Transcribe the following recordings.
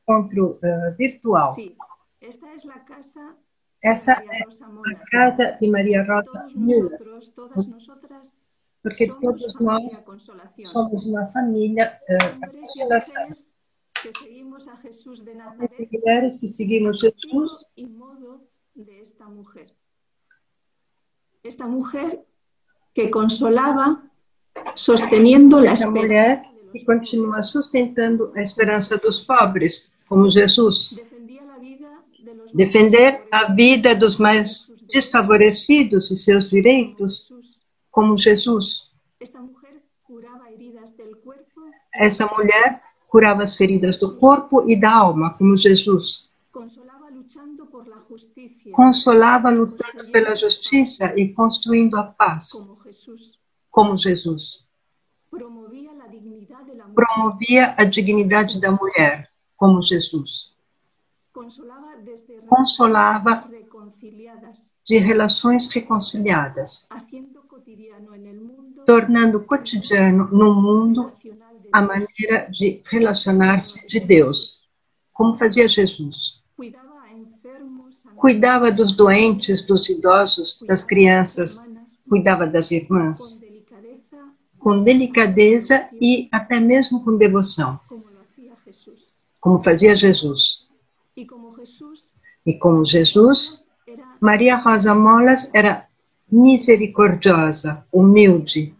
encontro virtual. Sí, esta es la casa de Essa María é Rosa a Molas, casa de Maria porque Rosa todos Müller, nosotros, todas nosotras, porque somos todos nós familia Consolación, somos uma família da hombres y consolação. mujeres que seguimos a Jesús de Homens e Nazaret mulheres que seguimos al Jesus, estilo y modo de esta mujer. Esta mujer que consolaba sosteniendo la essa mulher esperanza de que los continua pobres, sustentando a esperança dos pobres, como Jesus. defendía la vida de los más Defender a desfavorecidos vida dos y mais sus derechos, desfavorecidos e seus como direitos, Jesús. como Jesus. Esta mujer curaba heridas del cuerpo y Essa del alma, mulher curava as feridas do corpo e da alma, como Jesus. consolaba luchando por la justicia, Consolava y lutando pela construyendo la paz, justiça e construindo a paz, como Jesús. como Jesus. Promovía la dignidad de la mujer, Promovia a dignidade da mulher, como Jesus. consolaba desde Consolava relaciones reconciliadas, de relações reconciliadas, haciendo cotidiano en el mundo tornando cotidiano no mundo relacional de a Dios. maneira de relacionar-se de Deus, como fazia Jesus. Cuidaba a enfermos, a Cuidava dos doentes, dos idosos, das crianças, cuidava das con irmãs, delicadeza, com delicadeza e até mesmo com devoção, como lo hacía Jesús. como fazia Jesus. Y como Jesús, E como Jesus, era Maria Rosa Molas era misericordiosa, humilde,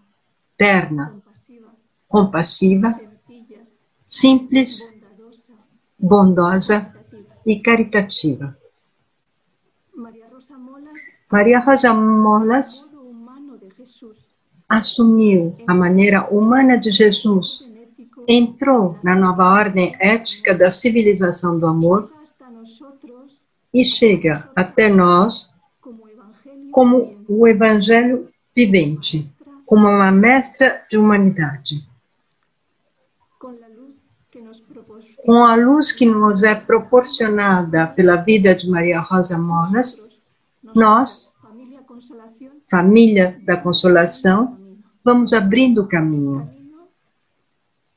terna, compasiva, compassiva, sencilla, simples, bondadosa, bondosa caritativa. e caritativa. María Rosa Molas, Maria Rosa Molas modo humano de Jesús, assumiu a maneira humana de Jesus, orden ético, entrou na nova ordem ética da civilização do amor llega hasta nosotros e chega até nós como evangelio como viviente, o Evangelho vivente, como uma mestra de humanidade. con la luz que nos proporciona Com a luz que nos é proporcionada pela vida de Maria Rosa Molas, nós, familia Consolación, família da Consolação, camino. vamos abrindo o caminho. Camino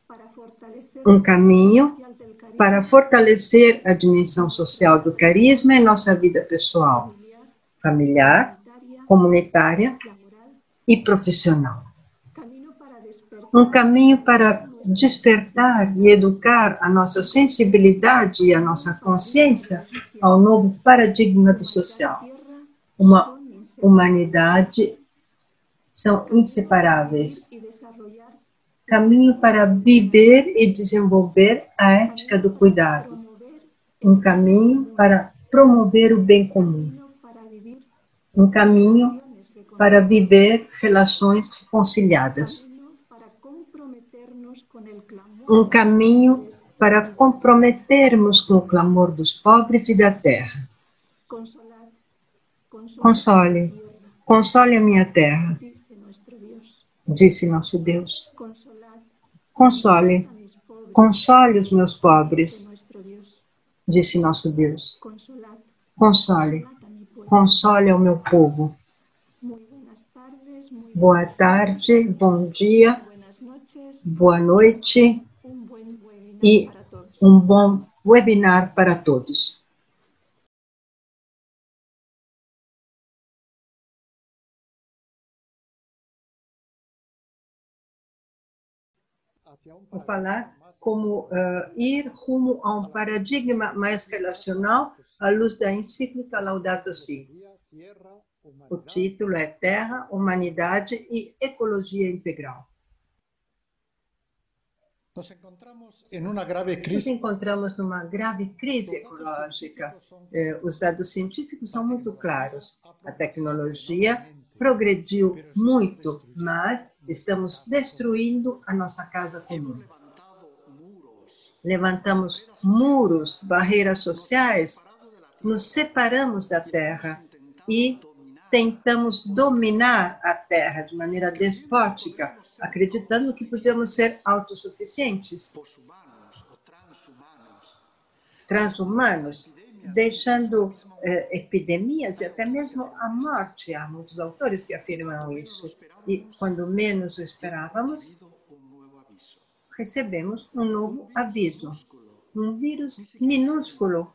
para fortalecer Um caminho social del carisma para fortalecer a dimensão social do carisma em nossa vida pessoal, familiar, familiar, comunitária laboral, e profissional. camino para despertar Um caminho para despertar e educar a nossa sensibilidade e a nossa consciência ao novo paradigma do social. tierra Uma son inseparables. humanidade são inseparáveis. Y desarrollar Caminho para viver e desenvolver a ética do cuidado. promover Um caminho para promover o bem comum. camino para vivir Um caminho para viver relações reconciliadas. camino para comprometernos con el clamor Um caminho para comprometermos com o clamor dos pobres e da terra. consolar, consolar Console, la tierra, console a minha terra, dice nuestro Dios. disse nosso Deus. Consolar Console, a mis pobres, console os meus dice pobres, nuestro Dios. disse nosso Deus. Consolar, Console, consolad a mi pueblo. console ao meu povo. Muy buenas tardes, muy Boa tarde, bom dia, buenas noches, boa noite un buen webinar e para todos. bom webinar para todos. Vou falar como ir rumo a um paradigma mais relacional à luz da encíclica Laudato Si. O título é Terra, Humanidade e Ecologia Integral. Nos encontramos en una grave Nos crisis. encontramos numa grave crise ecológica. Os dados científicos são muito claros. A tecnologia progrediu muito, mas estamos destruindo a nossa casa comum. Levantamos muros, barreiras sociais, nos separamos da terra e tentamos dominar a terra de maneira despótica, acreditando que podíamos ser autossuficientes, transhumanos, deixando epidemias e até mesmo a morte. Há muitos autores que afirmam isso. E quando menos o esperávamos, recebemos um novo aviso. um vírus minúsculo,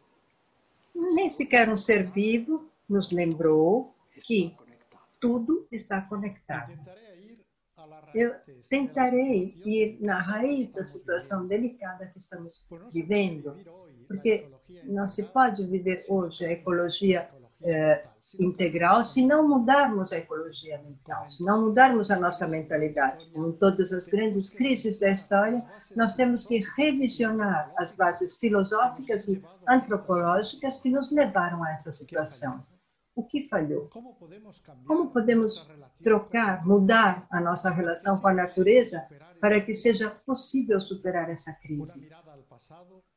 nem sequer um ser vivo, nos lembrou que tudo está conectado. Eu tentarei ir na raiz da situação delicada que estamos vivendo, porque não se pode viver hoje a ecologia integral se não mudarmos a ecologia mental, se não mudarmos a nossa mentalidade. Como em todas as grandes crises da história, nós temos que revisionar as bases filosóficas e antropológicas que nos levaram a essa situação. O que falhou? Como podemos trocar, mudar a nossa relação com a natureza para que seja possível superar essa crise?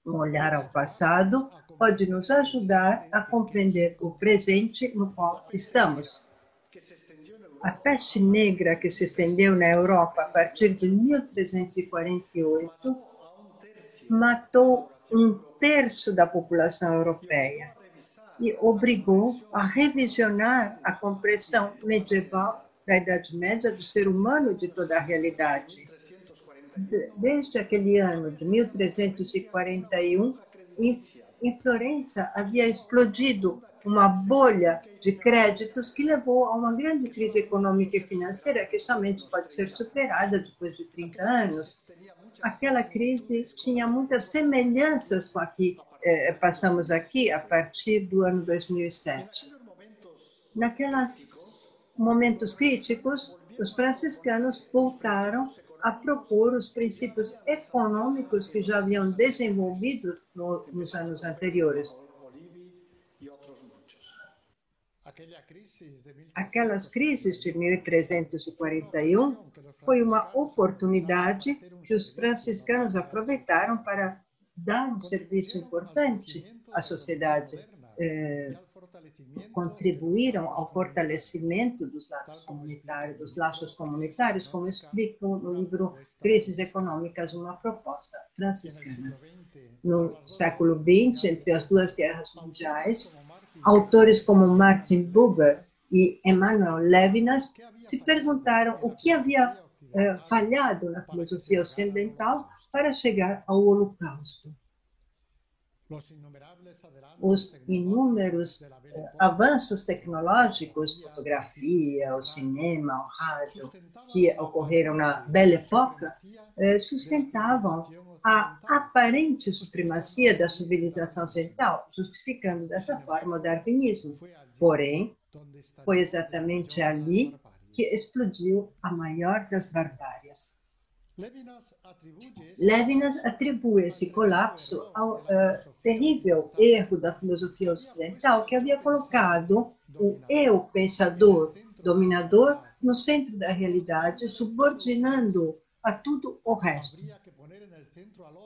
Um olhar ao passado pode nos ajudar a compreender o presente no qual estamos. A peste negra que se estendeu na Europa a partir de 1348 matou 1/3 da população europeia e obrigou a revisionar a compreensão medieval da Idade Média do ser humano e de toda a realidade. Desde aquele ano de 1341, em Florença havia explodido uma bolha de créditos que levou a uma grande crise econômica e financeira que somente pode ser superada depois de 30 anos. Aquela crise tinha muitas semelhanças com a que passamos aqui a partir do ano 2007. Naqueles momentos críticos, os franciscanos voltaram a propor os princípios econômicos que já haviam desenvolvido nos anos anteriores. Aquelas crises de 1341 foi uma oportunidade que os franciscanos aproveitaram para dar um serviço importante à sociedade. Contribuíram ao fortalecimento dos laços comunitários, como explica no livro Crises Econômicas, uma proposta franciscana. No século XX, entre as duas guerras mundiais, autores como Martin Buber e Emmanuel Levinas se perguntaram o que havia falhado na filosofia ocidental para chegar ao Holocausto. Os inúmeros avanços tecnológicos, fotografia, o cinema, o rádio, que ocorreram na Belle Époque, sustentavam a aparente supremacia da civilização ocidental, justificando dessa forma o darwinismo. Porém, foi exatamente ali que explodiu a maior das barbáries. Levinas atribui esse colapso ao terrível erro da filosofia ocidental que havia colocado o eu pensador dominador no centro da realidade, subordinando a tudo o resto.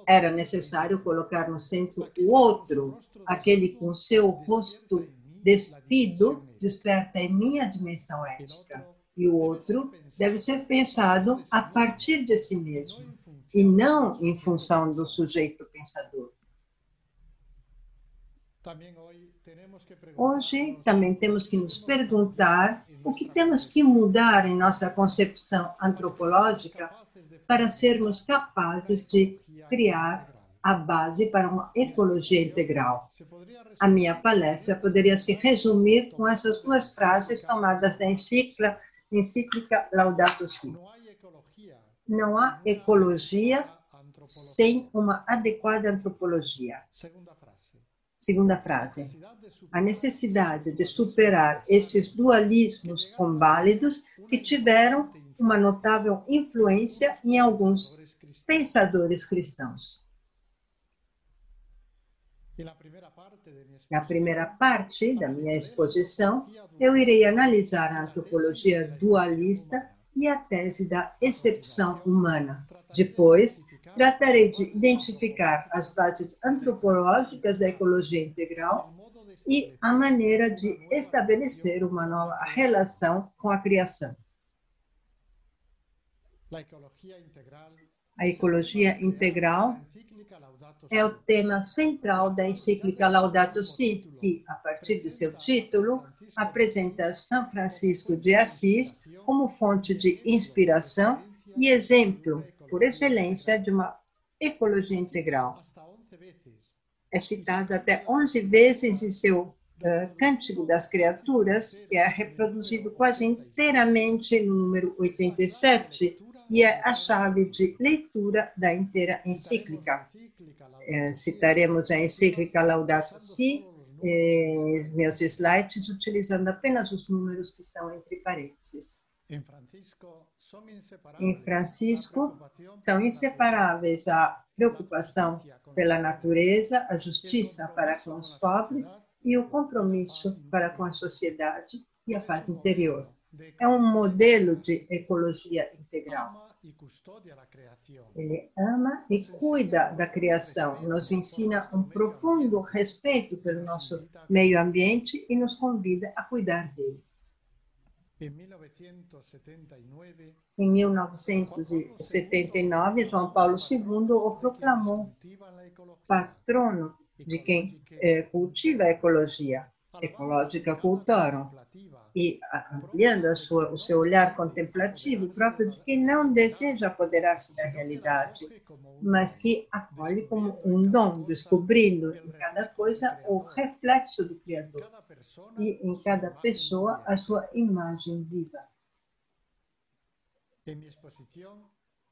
Era necessário colocar no centro o outro, aquele com seu rosto despido desperta em mim a dimensão ética. E o outro deve ser pensado a partir de si mesmo, e não em função do sujeito pensador. Hoje, também temos que nos perguntar o que temos que mudar em nossa concepção antropológica para sermos capazes de criar a base para uma ecologia integral. A minha palestra poderia se resumir com essas duas frases tomadas da encíclica Laudato Si. Não há ecologia sem uma adequada antropologia. Segunda frase. A necessidade de superar estes dualismos combálidos que tiveram uma notável influência em alguns pensadores cristãos. Na primeira parte da minha exposição, eu irei analisar a antropologia dualista e a tese da excepção humana. Depois, tratarei de identificar as bases antropológicas da ecologia integral e a maneira de estabelecer uma nova relação com a criação. A ecologia integral é o tema central da encíclica Laudato Si, que, a partir de seu título, apresenta São Francisco de Assis como fonte de inspiração e exemplo, por excelência, de uma ecologia integral. é citada até 11 vezes em seu Cântico das Criaturas, que é reproduzido quase inteiramente no número 87, e é a chave de leitura da inteira encíclica. Citaremos a encíclica Laudato Si, meus slides, utilizando apenas os números que estão entre parênteses. Em Francisco, são inseparáveis a preocupação pela natureza, a justiça para com os pobres e o compromisso para com a sociedade e a paz interior. É um modelo de ecologia integral. Ele ama e cuida da criação, nos ensina um profundo respeito pelo nosso meio ambiente e nos convida a cuidar dele. Em 1979, João Paulo II o proclamou patrono de quem cultiva a ecologia, Ecologica Cultorum, e ampliando o seu olhar contemplativo próprio de quem não deseja apoderar-se da realidade, mas que acolhe como um dom, descobrindo em cada coisa o reflexo do Criador e em cada pessoa a sua imagem viva.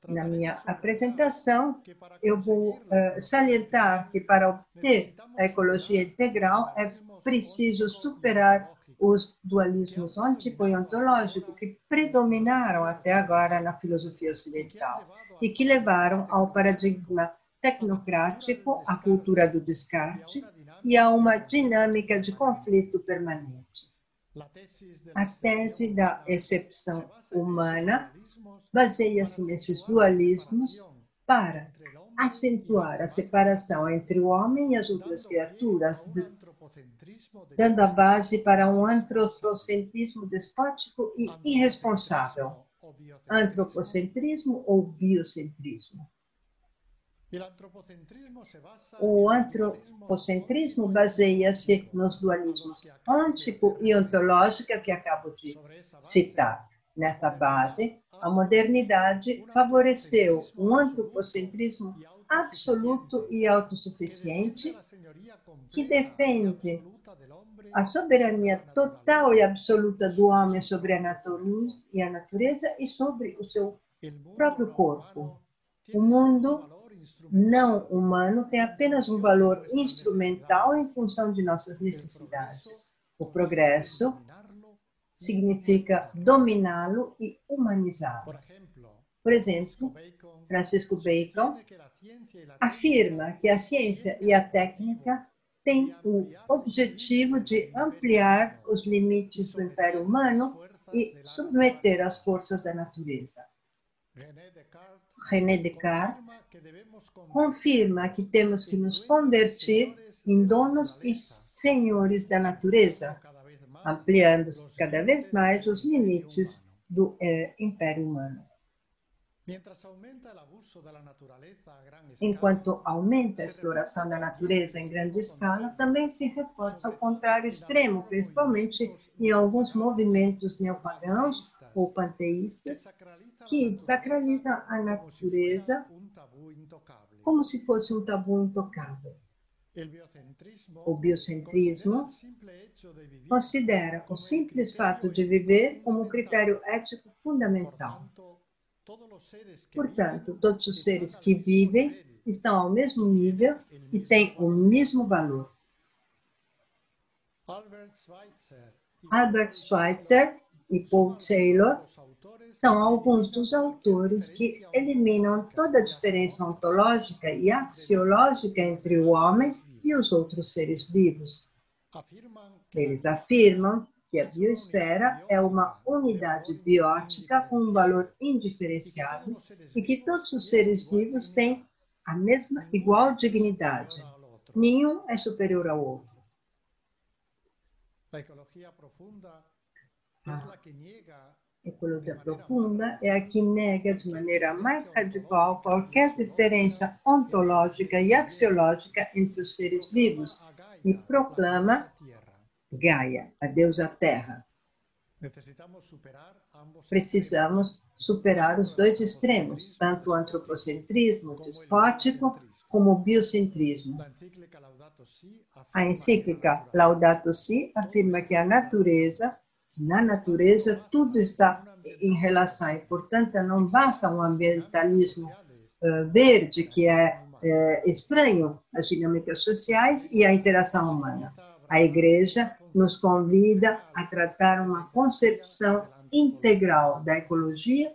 Na minha apresentação, eu vou salientar que para obter a ecologia integral é preciso superar os dualismos ontico e ontológico que predominaram até agora na filosofia ocidental e que levaram ao paradigma tecnocrático, à cultura do descarte e a uma dinâmica de conflito permanente. A tese da excepção humana baseia-se nesses dualismos para acentuar a separação entre o homem e as outras criaturas, dando a base para um antropocentrismo despótico e irresponsável, antropocentrismo ou biocentrismo. O antropocentrismo baseia-se nos dualismos ontico e ontológico que acabo de citar. Nesta base, a modernidade favoreceu um antropocentrismo absoluto e autossuficiente que defende a soberania total e absoluta do homem sobre a natureza e sobre o seu próprio corpo. O mundo não humano tem apenas um valor instrumental em função de nossas necessidades. O progresso significa dominá-lo e humanizá-lo. Por exemplo, Francisco Bacon afirma que a ciência e a técnica têm o objetivo de ampliar os limites do império humano e submeter as forças da natureza. René Descartes confirma que temos que nos converter em donos e senhores da natureza, ampliando cada vez mais os limites do império humano. Enquanto aumenta a exploração da natureza em grande escala, também se reforça o contrário extremo, principalmente em alguns movimentos neopagãos ou panteístas, que sacralizam a natureza como se fosse um tabu intocável. O biocentrismo considera o simples fato de viver como um critério ético fundamental. Portanto, todos os seres que vivem estão ao mesmo nível e têm o mesmo valor. Albert Schweitzer e Paul Taylor são alguns dos autores que eliminam toda a diferença ontológica e axiológica entre o homem e os outros seres vivos. Eles afirmam que a biosfera é uma unidade biótica com um valor indiferenciado e que todos os seres vivos têm a mesma igual dignidade. Nenhum é superior ao outro. A ecologia profunda é a que nega de maneira mais radical qualquer diferença ontológica e axiológica entre os seres vivos e proclama Gaia, a deusa Terra. Precisamos superar os dois extremos, tanto o antropocentrismo despótico como biocentrismo. A encíclica Laudato Si afirma que na natureza tudo está em relação e, portanto, não basta um ambientalismo verde que é estranho às dinâmicas sociais e à interação humana. A Igreja nos convida a tratar uma concepção integral da ecologia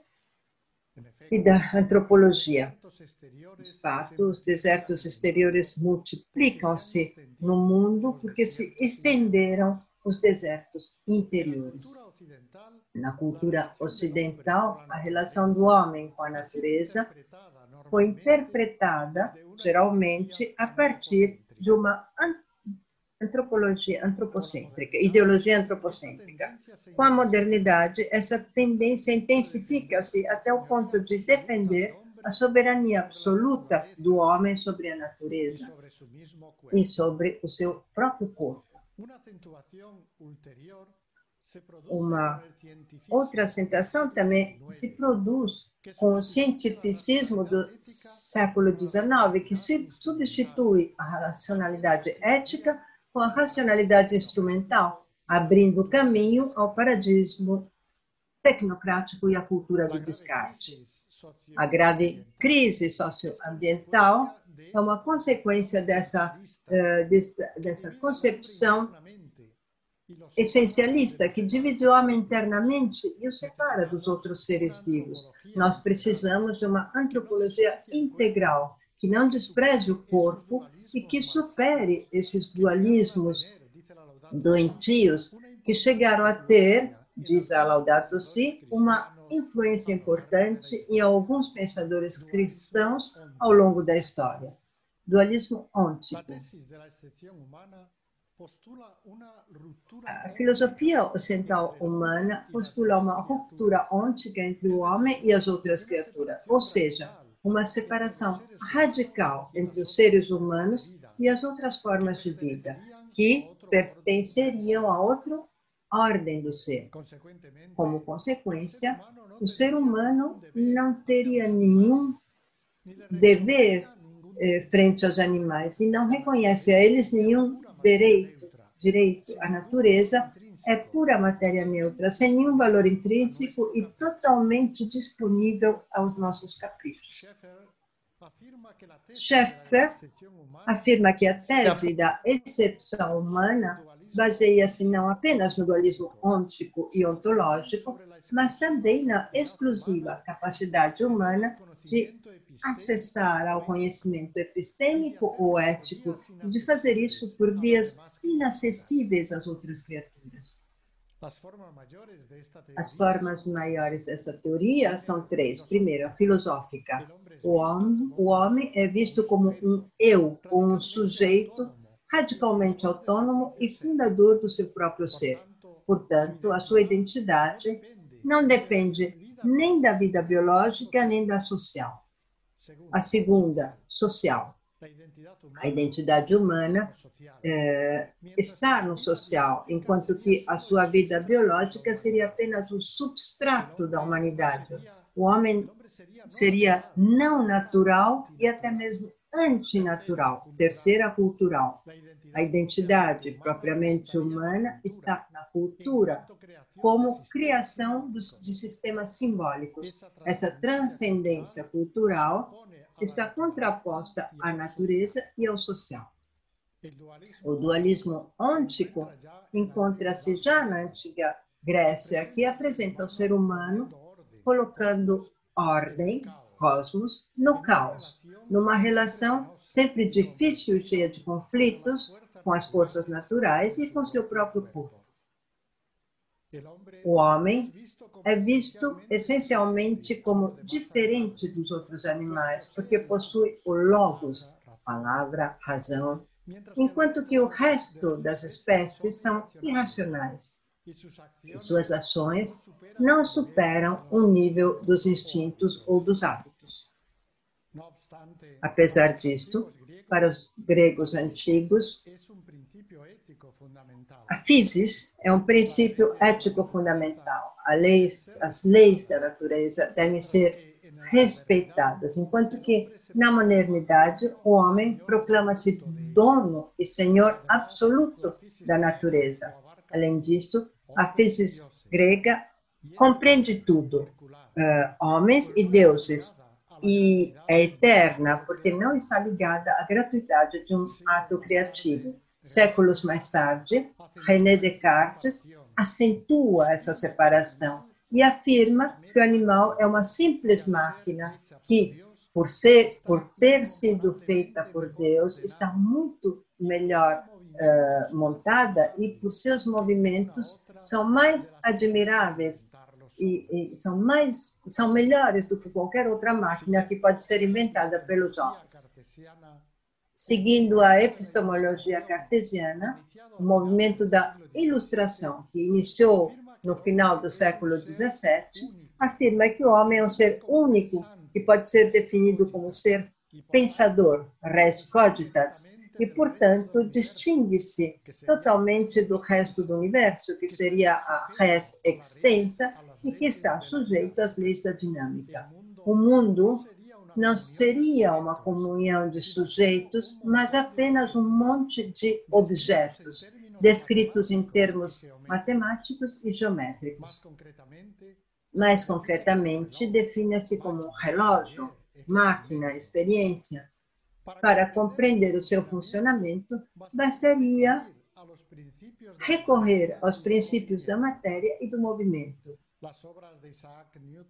e da antropologia. De fato, os desertos exteriores multiplicam-se no mundo porque se estenderam os desertos interiores. Na cultura ocidental, a relação do homem com a natureza foi interpretada, geralmente, a partir de uma antropologia antropocêntrica, ideologia antropocêntrica. Com a modernidade, essa tendência intensifica-se até o ponto de defender a soberania absoluta do homem sobre a natureza e sobre o seu próprio corpo. Uma outra acentuação também se produz com o cientificismo do século XIX, que se substitui a racionalidade ética com a racionalidade instrumental, abrindo caminho ao paradigma tecnocrático e à cultura do descarte. A grave crise socioambiental é uma consequência dessa concepção essencialista que divide o homem internamente e o separa dos outros seres vivos. Nós precisamos de uma antropologia integral, que não despreze o corpo e que supere esses dualismos doentios que chegaram a ter, diz a Laudato Si, uma influência importante em alguns pensadores cristãos ao longo da história. Dualismo ôntico. A filosofia ocidental humana postula uma ruptura ôntica entre o homem e as outras criaturas, ou seja, uma separação radical entre os seres humanos e as outras formas de vida, que pertenceriam a outra ordem do ser. Como consequência, o ser humano não teria nenhum dever frente aos animais e não reconhece a eles nenhum direito. A natureza é pura matéria neutra, sem nenhum valor intrínseco e totalmente disponível aos nossos caprichos. Scheffer afirma que a tese da excepção humana baseia-se não apenas no dualismo ôntico e ontológico, mas também na exclusiva capacidade humana de acessar ao conhecimento epistêmico ou ético e de fazer isso por vias inacessíveis às outras criaturas. As formas maiores dessa teoria são três. Primeiro, a filosófica. O homem é visto como um eu, ou um sujeito radicalmente autônomo e fundador do seu próprio ser. Portanto, a sua identidade não depende nem da vida biológica, nem da social. A segunda, social. A identidade humana está no social, enquanto que a sua vida biológica seria apenas o substrato da humanidade. O homem seria não natural e até mesmo antinatural. Terceira, cultural. A identidade propriamente humana está na cultura, como criação de sistemas simbólicos. Essa transcendência cultural está contraposta à natureza e ao social. O dualismo ôntico encontra-se já na antiga Grécia, que apresenta o ser humano colocando ordem, cosmos, no caos, numa relação sempre difícil e cheia de conflitos com as forças naturais e com seu próprio corpo. O homem é visto essencialmente como diferente dos outros animais, porque possui o logos, palavra, razão, enquanto que o resto das espécies são irracionais. E suas ações não superam o nível dos instintos ou dos hábitos. Apesar disto, para os gregos antigos, a physis é um princípio ético fundamental. As leis da natureza devem ser respeitadas, enquanto que na modernidade o homem proclama-se dono e senhor absoluto da natureza. Além disso, a física grega compreende tudo, homens e deuses, e é eterna porque não está ligada à gratuidade de um ato criativo. Séculos mais tarde, René Descartes acentua essa separação e afirma que o animal é uma simples máquina que, por ter sido feita por Deus, está muito melhor montada e por seus movimentos são mais admiráveis e são melhores do que qualquer outra máquina que pode ser inventada pelos homens. Seguindo a epistemologia cartesiana, o movimento da Ilustração, que iniciou no final do século XVII, afirma que o homem é um ser único que pode ser definido como ser pensador, res cogitas, e, portanto, distingue-se totalmente do resto do universo, que seria a res extensa e que está sujeito às leis da dinâmica. O mundo não seria uma comunhão de sujeitos, mas apenas um monte de objetos, descritos em termos matemáticos e geométricos. Mais concretamente, define-se como um relógio, máquina, experiência. Para compreender o seu funcionamento, bastaria recorrer aos princípios da matéria e do movimento.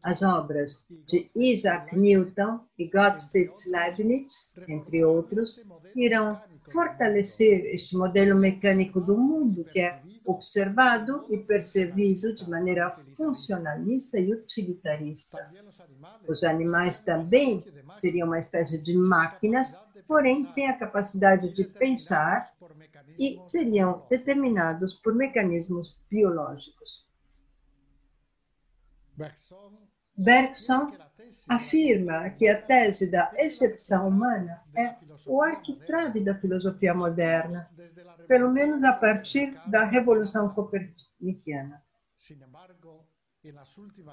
As obras de Isaac Newton e Gottfried Leibniz, entre outros, irão fortalecer este modelo mecânico do mundo que é observado e percebido de maneira funcionalista e utilitarista. Os animais também seriam uma espécie de máquinas, porém sem a capacidade de pensar e seriam determinados por mecanismos biológicos. Bergson afirma que a tese da excepção humana é o arquitrave da filosofia moderna, pelo menos a partir da Revolução Copernicana.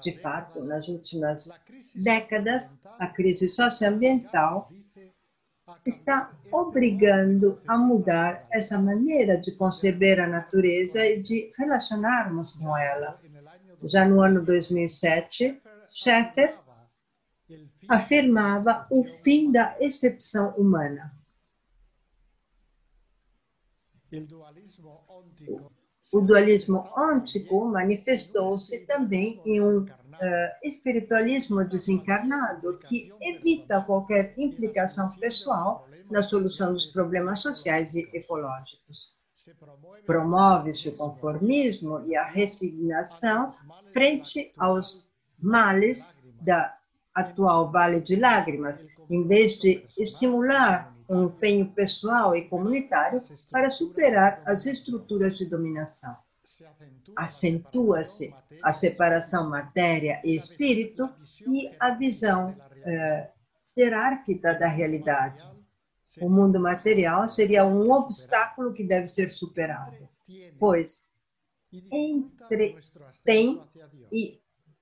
De fato, nas últimas décadas, a crise socioambiental está obrigando a mudar essa maneira de conceber a natureza e de relacionarmos com ela. Já no ano 2007, Schaeffer afirmava o fim da excepção humana. O dualismo ôntico manifestou-se também em um espiritualismo desencarnado que evita qualquer implicação pessoal na solução dos problemas sociais e ecológicos. Promove-se o conformismo e a resignação frente aos males da atual Vale de Lágrimas, em vez de estimular um empenho pessoal e comunitário para superar as estruturas de dominação. Acentua-se a separação matéria e espírito e a visão hierárquica da realidade. O mundo material seria um obstáculo que deve ser superado, pois entretém e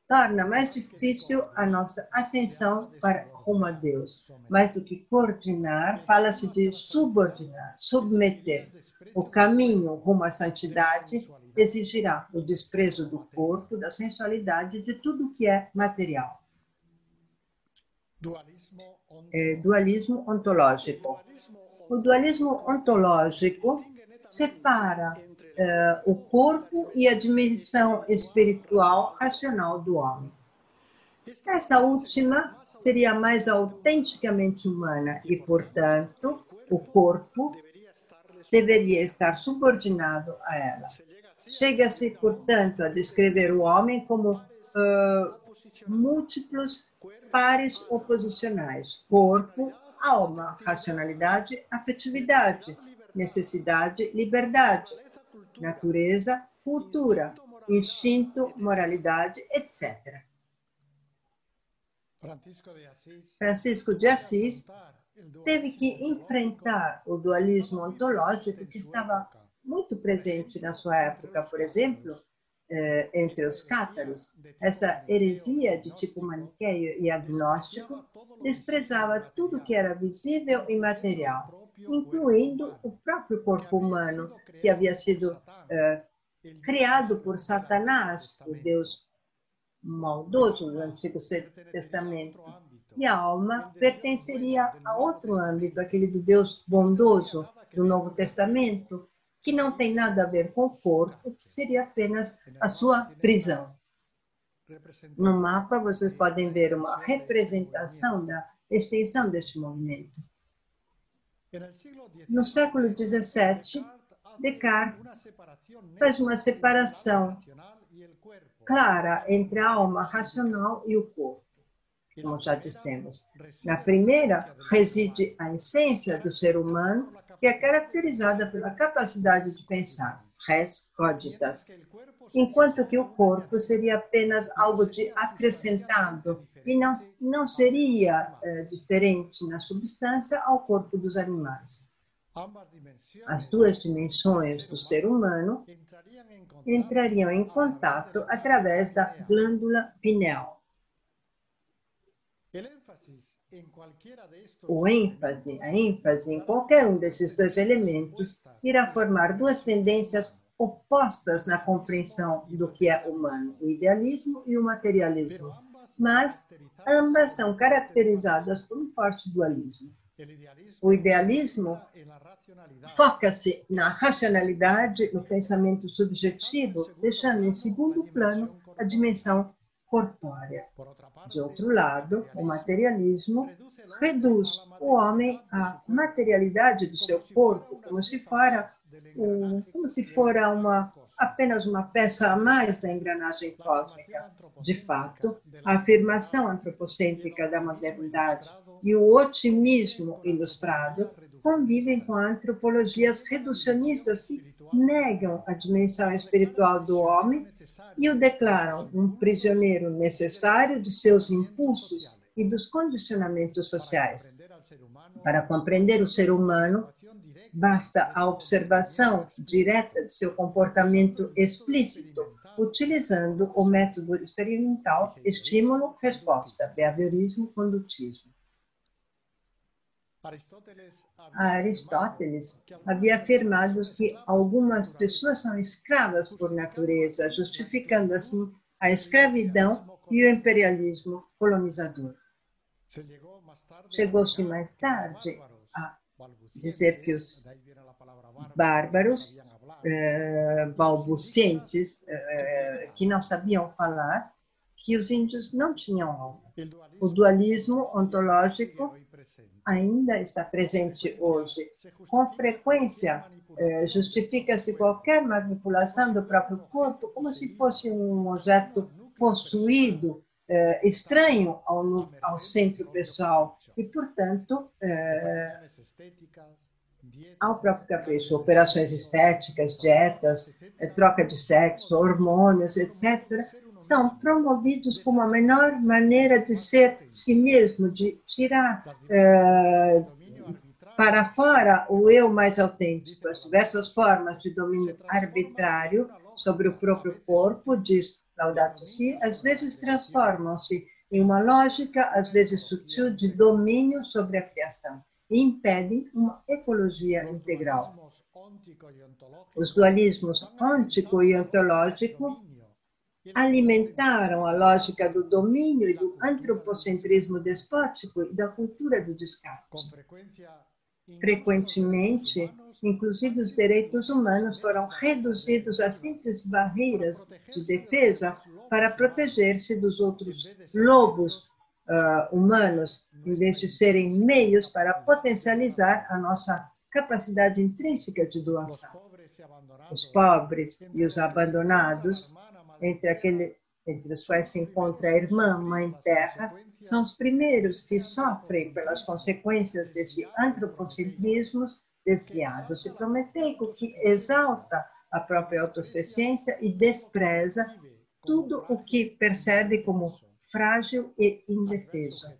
torna mais difícil a nossa ascensão para rumo a Deus. Mais do que coordenar, fala-se de subordinar, submeter. O caminho rumo à santidade exigirá o desprezo do corpo, da sensualidade, de tudo que é material. Dualismo ontológico. O dualismo ontológico separa o corpo e a dimensão espiritual racional do homem. Essa última seria mais autenticamente humana e, portanto, o corpo deveria estar subordinado a ela. Chega-se, portanto, a descrever o homem como múltiplos pares oposicionais: corpo, alma, racionalidade, afetividade, necessidade, liberdade, natureza, cultura, instinto, moralidade, etc. Francisco de Assis teve que enfrentar o dualismo ontológico que estava muito presente na sua época. Por exemplo, entre os cátaros. Essa heresia de tipo maniqueio e agnóstico desprezava tudo que era visível e material, incluindo o próprio corpo humano, que havia sido criado por Satanás, o Deus maldoso do Antigo Testamento. E a alma pertenceria a outro âmbito, aquele do Deus bondoso do Novo Testamento, que não tem nada a ver com o corpo, que seria apenas a sua prisão. No mapa, vocês podem ver uma representação da extensão deste movimento. No século XVII, Descartes faz uma separação clara entre a alma racional e o corpo, como já dissemos. Na primeira, reside a essência do ser humano, que é caracterizada pela capacidade de pensar, res cognitas, enquanto que o corpo seria apenas algo de acrescentado e não seria diferente na substância ao corpo dos animais. As duas dimensões do ser humano entrariam em contato através da glândula pineal. A ênfase em qualquer um desses dois elementos irá formar duas tendências opostas na compreensão do que é humano, o idealismo e o materialismo, mas ambas são caracterizadas por um forte dualismo. O idealismo foca-se na racionalidade, no pensamento subjetivo, deixando em segundo plano a dimensão corpórea. De outro lado, o materialismo reduz o homem à materialidade do seu corpo, como se fora apenas uma peça a mais da engrenagem cósmica. De fato, a afirmação antropocêntrica da modernidade e o otimismo ilustrado convivem com antropologias reducionistas que negam a dimensão espiritual do homem e o declaram um prisioneiro necessário de seus impulsos e dos condicionamentos sociais. Para compreender o ser humano, basta a observação direta de seu comportamento explícito, utilizando o método experimental estímulo-resposta, behaviorismo-condutismo. Aristóteles havia afirmado que algumas pessoas são escravas por natureza, justificando assim a escravidão e o imperialismo colonizador. Chegou-se mais tarde a dizer que os bárbaros, balbucientes, que não sabiam falar, que os índios não tinham alma. O dualismo ontológico ainda está presente hoje. Com frequência, justifica-se qualquer manipulação do próprio corpo como se fosse um objeto possuído, estranho ao centro pessoal e, portanto, ao próprio capricho. Operações estéticas, dietas, troca de sexo, hormônios, etc., são promovidos como a menor maneira de ser si mesmo, de tirar para fora o eu mais autêntico. As diversas formas de domínio arbitrário sobre o próprio corpo, diz Laudato Si, às vezes transformam-se em uma lógica, às vezes sutil, de domínio sobre a criação e impedem uma ecologia integral. Os dualismos ôntico e ontológico alimentaram a lógica do domínio e do antropocentrismo despótico e da cultura do descarte. Frequentemente, inclusive os direitos humanos foram reduzidos a simples barreiras de defesa para proteger-se dos outros lobos humanos, em vez de serem meios para potencializar a nossa capacidade intrínseca de doação. Os pobres e os abandonados, entre os quais se encontra a irmã, Mãe Terra, são os primeiros que sofrem pelas consequências desse antropocentrismo desviado, e prometeico que exalta a própria autossuficiência e despreza tudo o que percebe como frágil e indefeso.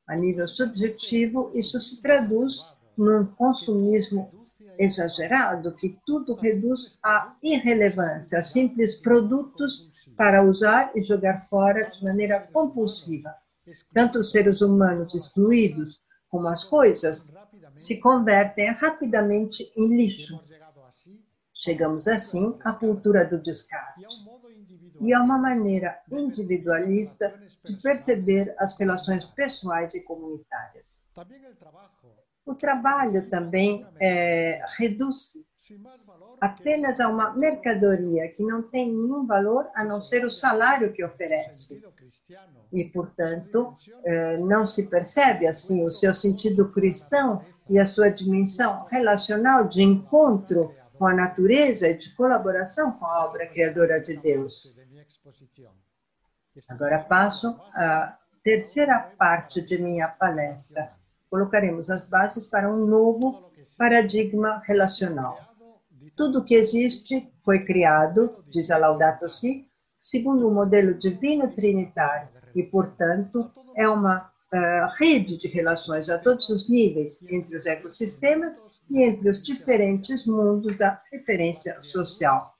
A nível subjetivo, isso se traduz num consumismo exagerado que tudo reduz à irrelevância, a simples produtos para usar e jogar fora de maneira compulsiva. Tanto os seres humanos excluídos como as coisas se convertem rapidamente em lixo. Chegamos assim à cultura do descarte. E é uma maneira individualista de perceber as relações pessoais e comunitárias. O trabalho também reduz-se apenas a uma mercadoria que não tem nenhum valor a não ser o salário que oferece. E, portanto, não se percebe assim o seu sentido cristão e a sua dimensão relacional de encontro com a natureza e de colaboração com a obra criadora de Deus. Agora passo à terceira parte de minha palestra. Colocaremos as bases para um novo paradigma relacional. Tudo que existe foi criado, diz a Laudato Si, segundo um modelo divino trinitário e, portanto, é uma rede de relações a todos os níveis, entre os ecossistemas e entre os diferentes mundos da referência social.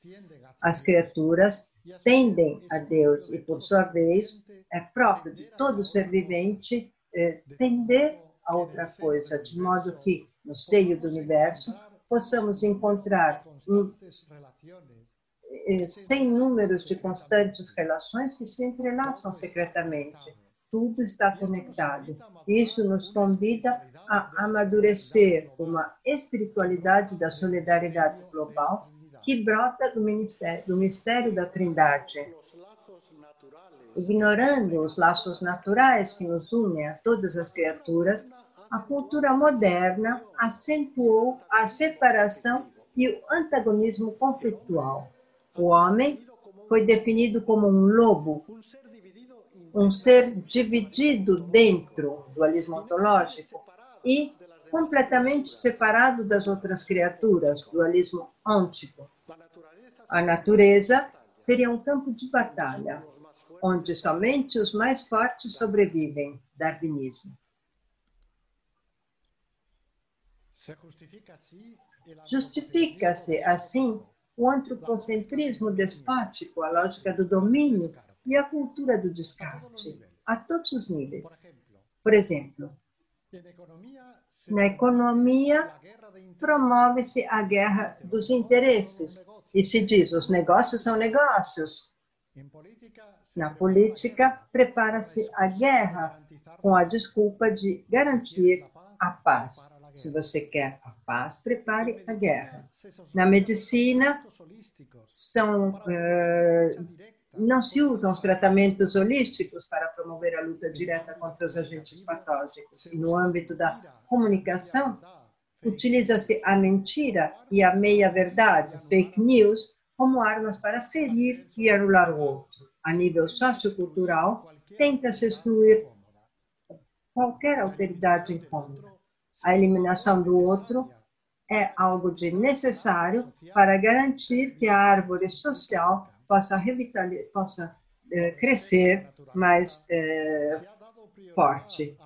As criaturas tendem a Deus e, por sua vez, é próprio de todo ser vivente tender a outra coisa, de modo que, no seio do universo, possamos encontrar sem números de constantes relações que se entrelaçam secretamente. Tudo está conectado. Isso nos convida a amadurecer uma espiritualidade da solidariedade global que brota do mistério da Trindade. Ignorando os laços naturais que nos unem a todas as criaturas, a cultura moderna acentuou a separação e o antagonismo conflitual. O homem foi definido como um lobo, um ser dividido dentro do dualismo ontológico e completamente separado das outras criaturas, dualismo ôntico. A natureza seria um campo de batalha, onde somente os mais fortes sobrevivem, darwinismo. Justifica-se, assim, o antropocentrismo despótico, a lógica do domínio e a cultura do descarte, a todos os níveis. Por exemplo, na economia, promove-se a guerra dos interesses e se diz, os negócios são negócios. Na política, prepara-se a guerra com a desculpa de garantir a paz. Se você quer a paz, prepare a guerra. Na medicina, não se usam os tratamentos holísticos para promover a luta direta contra os agentes patógenos. E no âmbito da comunicação, utiliza-se a mentira e a meia-verdade, fake news, como armas para ferir e anular o outro. A nível sociocultural, tenta-se excluir qualquer alteridade incômoda. A eliminação do outro é algo de necessário para garantir que a árvore social possa crescer mais forte.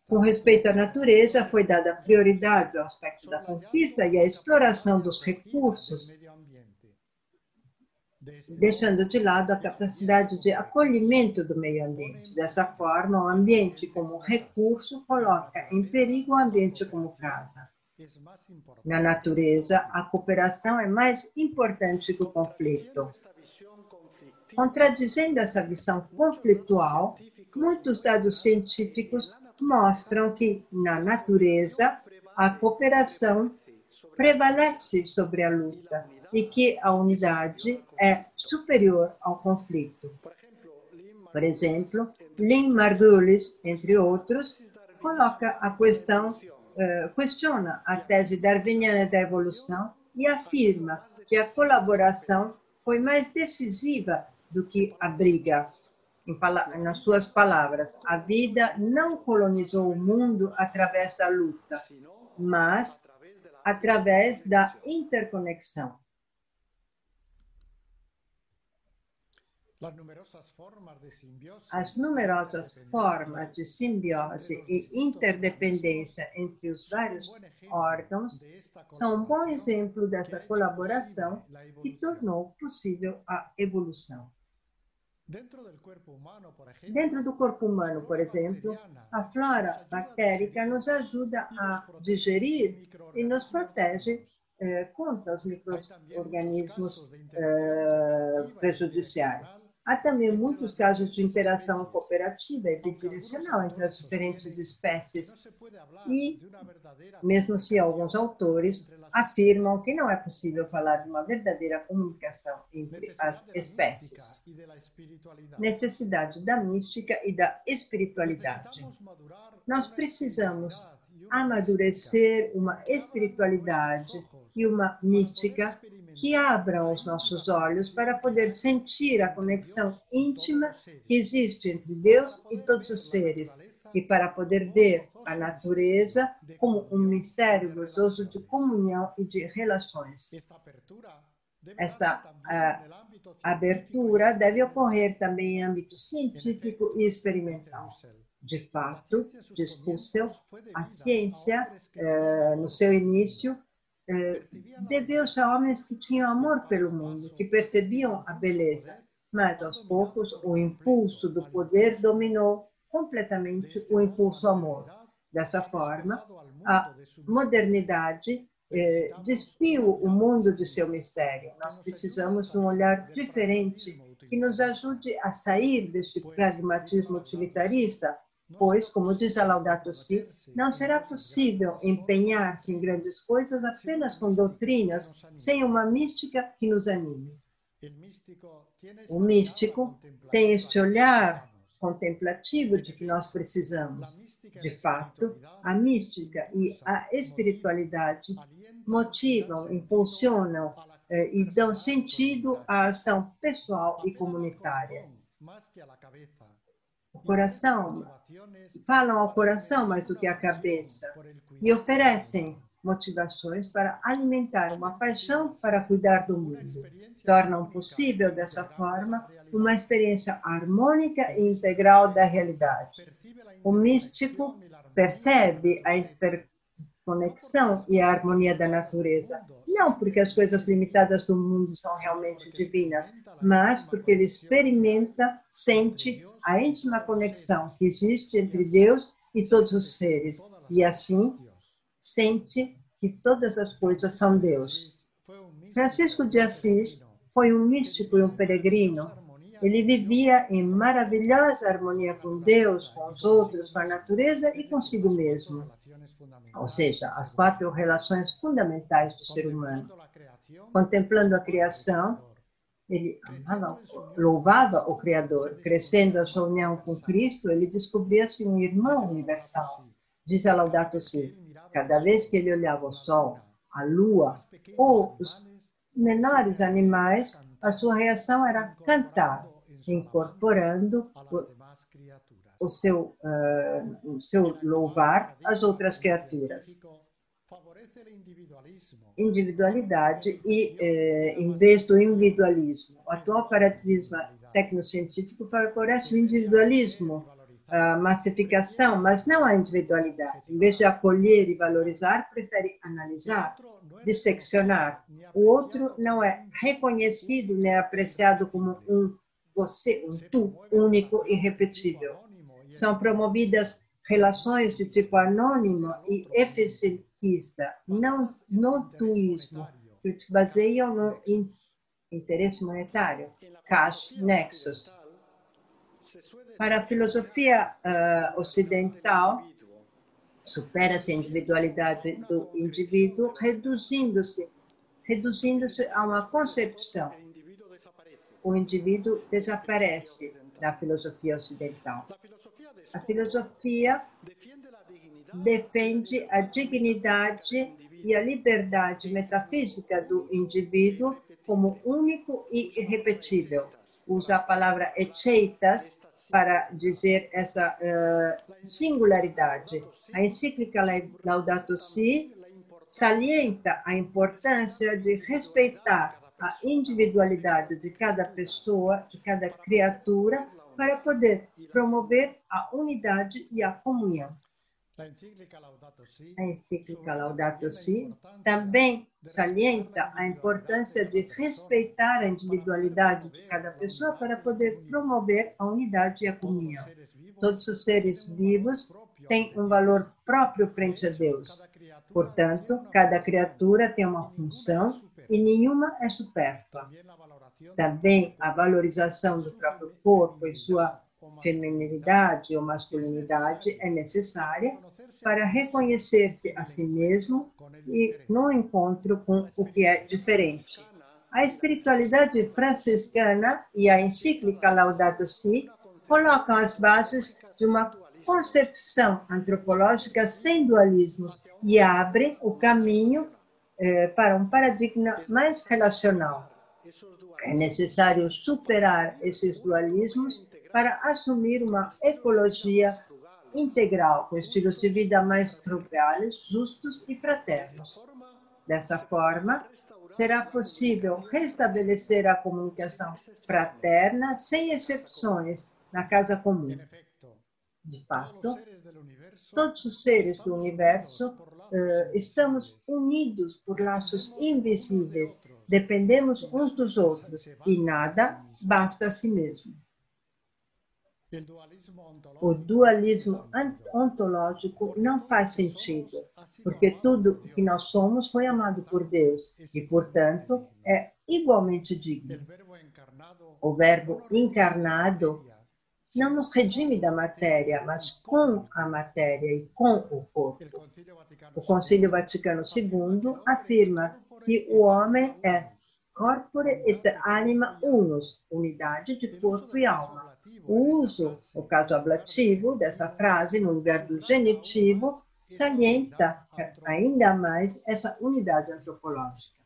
Com respeito à natureza, foi dada prioridade ao aspecto da conquista e à exploração dos recursos, deixando de lado a capacidade de acolhimento do meio ambiente. Dessa forma, o ambiente como recurso coloca em perigo o ambiente como casa. Na natureza, a cooperação é mais importante que o conflito. Contradizendo essa visão conflitual, muitos dados científicos mostram que, na natureza, a cooperação prevalece sobre a luta e que a unidade é superior ao conflito. Por exemplo, Lynn Margulis, entre outros, questiona a tese darwiniana da evolução e afirma que a colaboração foi mais decisiva do que a briga. Nas suas palavras, a vida não colonizou o mundo através da luta, mas através da interconexão. As numerosas formas de simbiose e interdependência entre os vários órgãos são um bom exemplo dessa colaboração que tornou possível a evolução. Dentro do corpo humano, por exemplo, a flora bactérica nos ajuda a digerir e nos protege contra os micro-organismos prejudiciais. Há também muitos casos de interação cooperativa e bidirecional entre as diferentes espécies e, mesmo se alguns autores afirmam que não é possível falar de uma verdadeira comunicação entre as espécies. Necessidade da mística e da espiritualidade. Nós precisamos amadurecer uma espiritualidade e uma mística que abram os nossos olhos para poder sentir a conexão íntima que existe entre Deus e todos os seres, e para poder ver a natureza como um mistério gozoso de comunhão e de relações. Essa abertura deve ocorrer também em âmbito científico e experimental. De fato, diz Puzzle, a ciência, no seu início, deveu-se a homens que tinham amor pelo mundo, que percebiam a beleza, mas aos poucos o impulso do poder dominou completamente o impulso ao amor. Dessa forma, a modernidade despiu o mundo de seu mistério. Nós precisamos de um olhar diferente que nos ajude a sair deste pragmatismo utilitarista, pois, como diz a Laudato Si, não será possível empenhar-se em grandes coisas apenas com doutrinas, sem uma mística que nos anime. O místico tem este olhar contemplativo de que nós precisamos. De fato, a mística e a espiritualidade motivam, impulsionam e dão sentido à ação pessoal e comunitária. O coração, falam ao coração mais do que à cabeça e oferecem motivações para alimentar uma paixão para cuidar do mundo. Tornam possível, dessa forma, uma experiência harmônica e integral da realidade. O místico percebe a interconexão e a harmonia da natureza, não porque as coisas limitadas do mundo são realmente divinas, mas porque ele experimenta, sente a íntima conexão que existe entre Deus e todos os seres, e assim sente que todas as coisas são Deus. Francisco de Assis foi um místico e um peregrino. Ele vivia em maravilhosa harmonia com Deus, com os outros, com a natureza e consigo mesmo. Ou seja, as 4 relações fundamentais do ser humano. Contemplando a criação, ele amava, louvava o Criador. Crescendo a sua união com Cristo, ele descobria-se um irmão universal. Diz a Laudato Si, cada vez que ele olhava o sol, a lua ou os menores animais, a sua reação era cantar, incorporando o seu louvar às outras criaturas. Individualidade em vez do individualismo. O atual paradigma tecnocientífico favorece o individualismo, a massificação, mas não a individualidade. Em vez de acolher e valorizar, prefere analisar, disseccionar. O outro não é reconhecido nem apreciado como um você, um tu, único e irrepetível. São promovidas relações de tipo anônimo e eficientista, não no tuísmo, que se baseiam no interesse monetário, cash nexus. Para a filosofia ocidental, supera-se a individualidade do indivíduo, reduzindo-se a uma concepção. O indivíduo desaparece da filosofia ocidental. A filosofia defende a dignidade e a liberdade metafísica do indivíduo como único e irrepetível. Usa a palavra echeitas para dizer essa singularidade. A encíclica Laudato Si salienta a importância de respeitar a individualidade de cada pessoa, de cada criatura, para poder promover a unidade e a comunhão. A encíclica Laudato Si também salienta a importância de respeitar a individualidade de cada pessoa para poder promover a unidade e a comunhão. Todos os seres vivos têm um valor próprio frente a Deus. Portanto, cada criatura tem uma função e nenhuma é supérflua. Também a valorização do próprio corpo e sua feminilidade ou masculinidade é necessária para reconhecer-se a si mesmo e no encontro com o que é diferente. A espiritualidade franciscana e a encíclica Laudato Si colocam as bases de uma concepção antropológica sem dualismos e abrem o caminho para um paradigma mais relacional. É necessário superar esses dualismos para assumir uma ecologia integral, com estilos de vida mais frugais, justos e fraternos. Dessa forma, será possível restabelecer a comunicação fraterna sem exceções na casa comum. De fato, todos os seres do universo estamos unidos por laços invisíveis, dependemos uns dos outros e nada basta a si mesmo. O dualismo ontológico não faz sentido, porque tudo o que nós somos foi amado por Deus e, portanto, é igualmente digno. O Verbo encarnado não nos redime da matéria, mas com a matéria e com o corpo. O Concílio Vaticano II afirma que o homem é corpore et anima unus, unidade de corpo e alma. O uso, no caso ablativo, dessa frase no lugar do genitivo, salienta ainda mais essa unidade antropológica.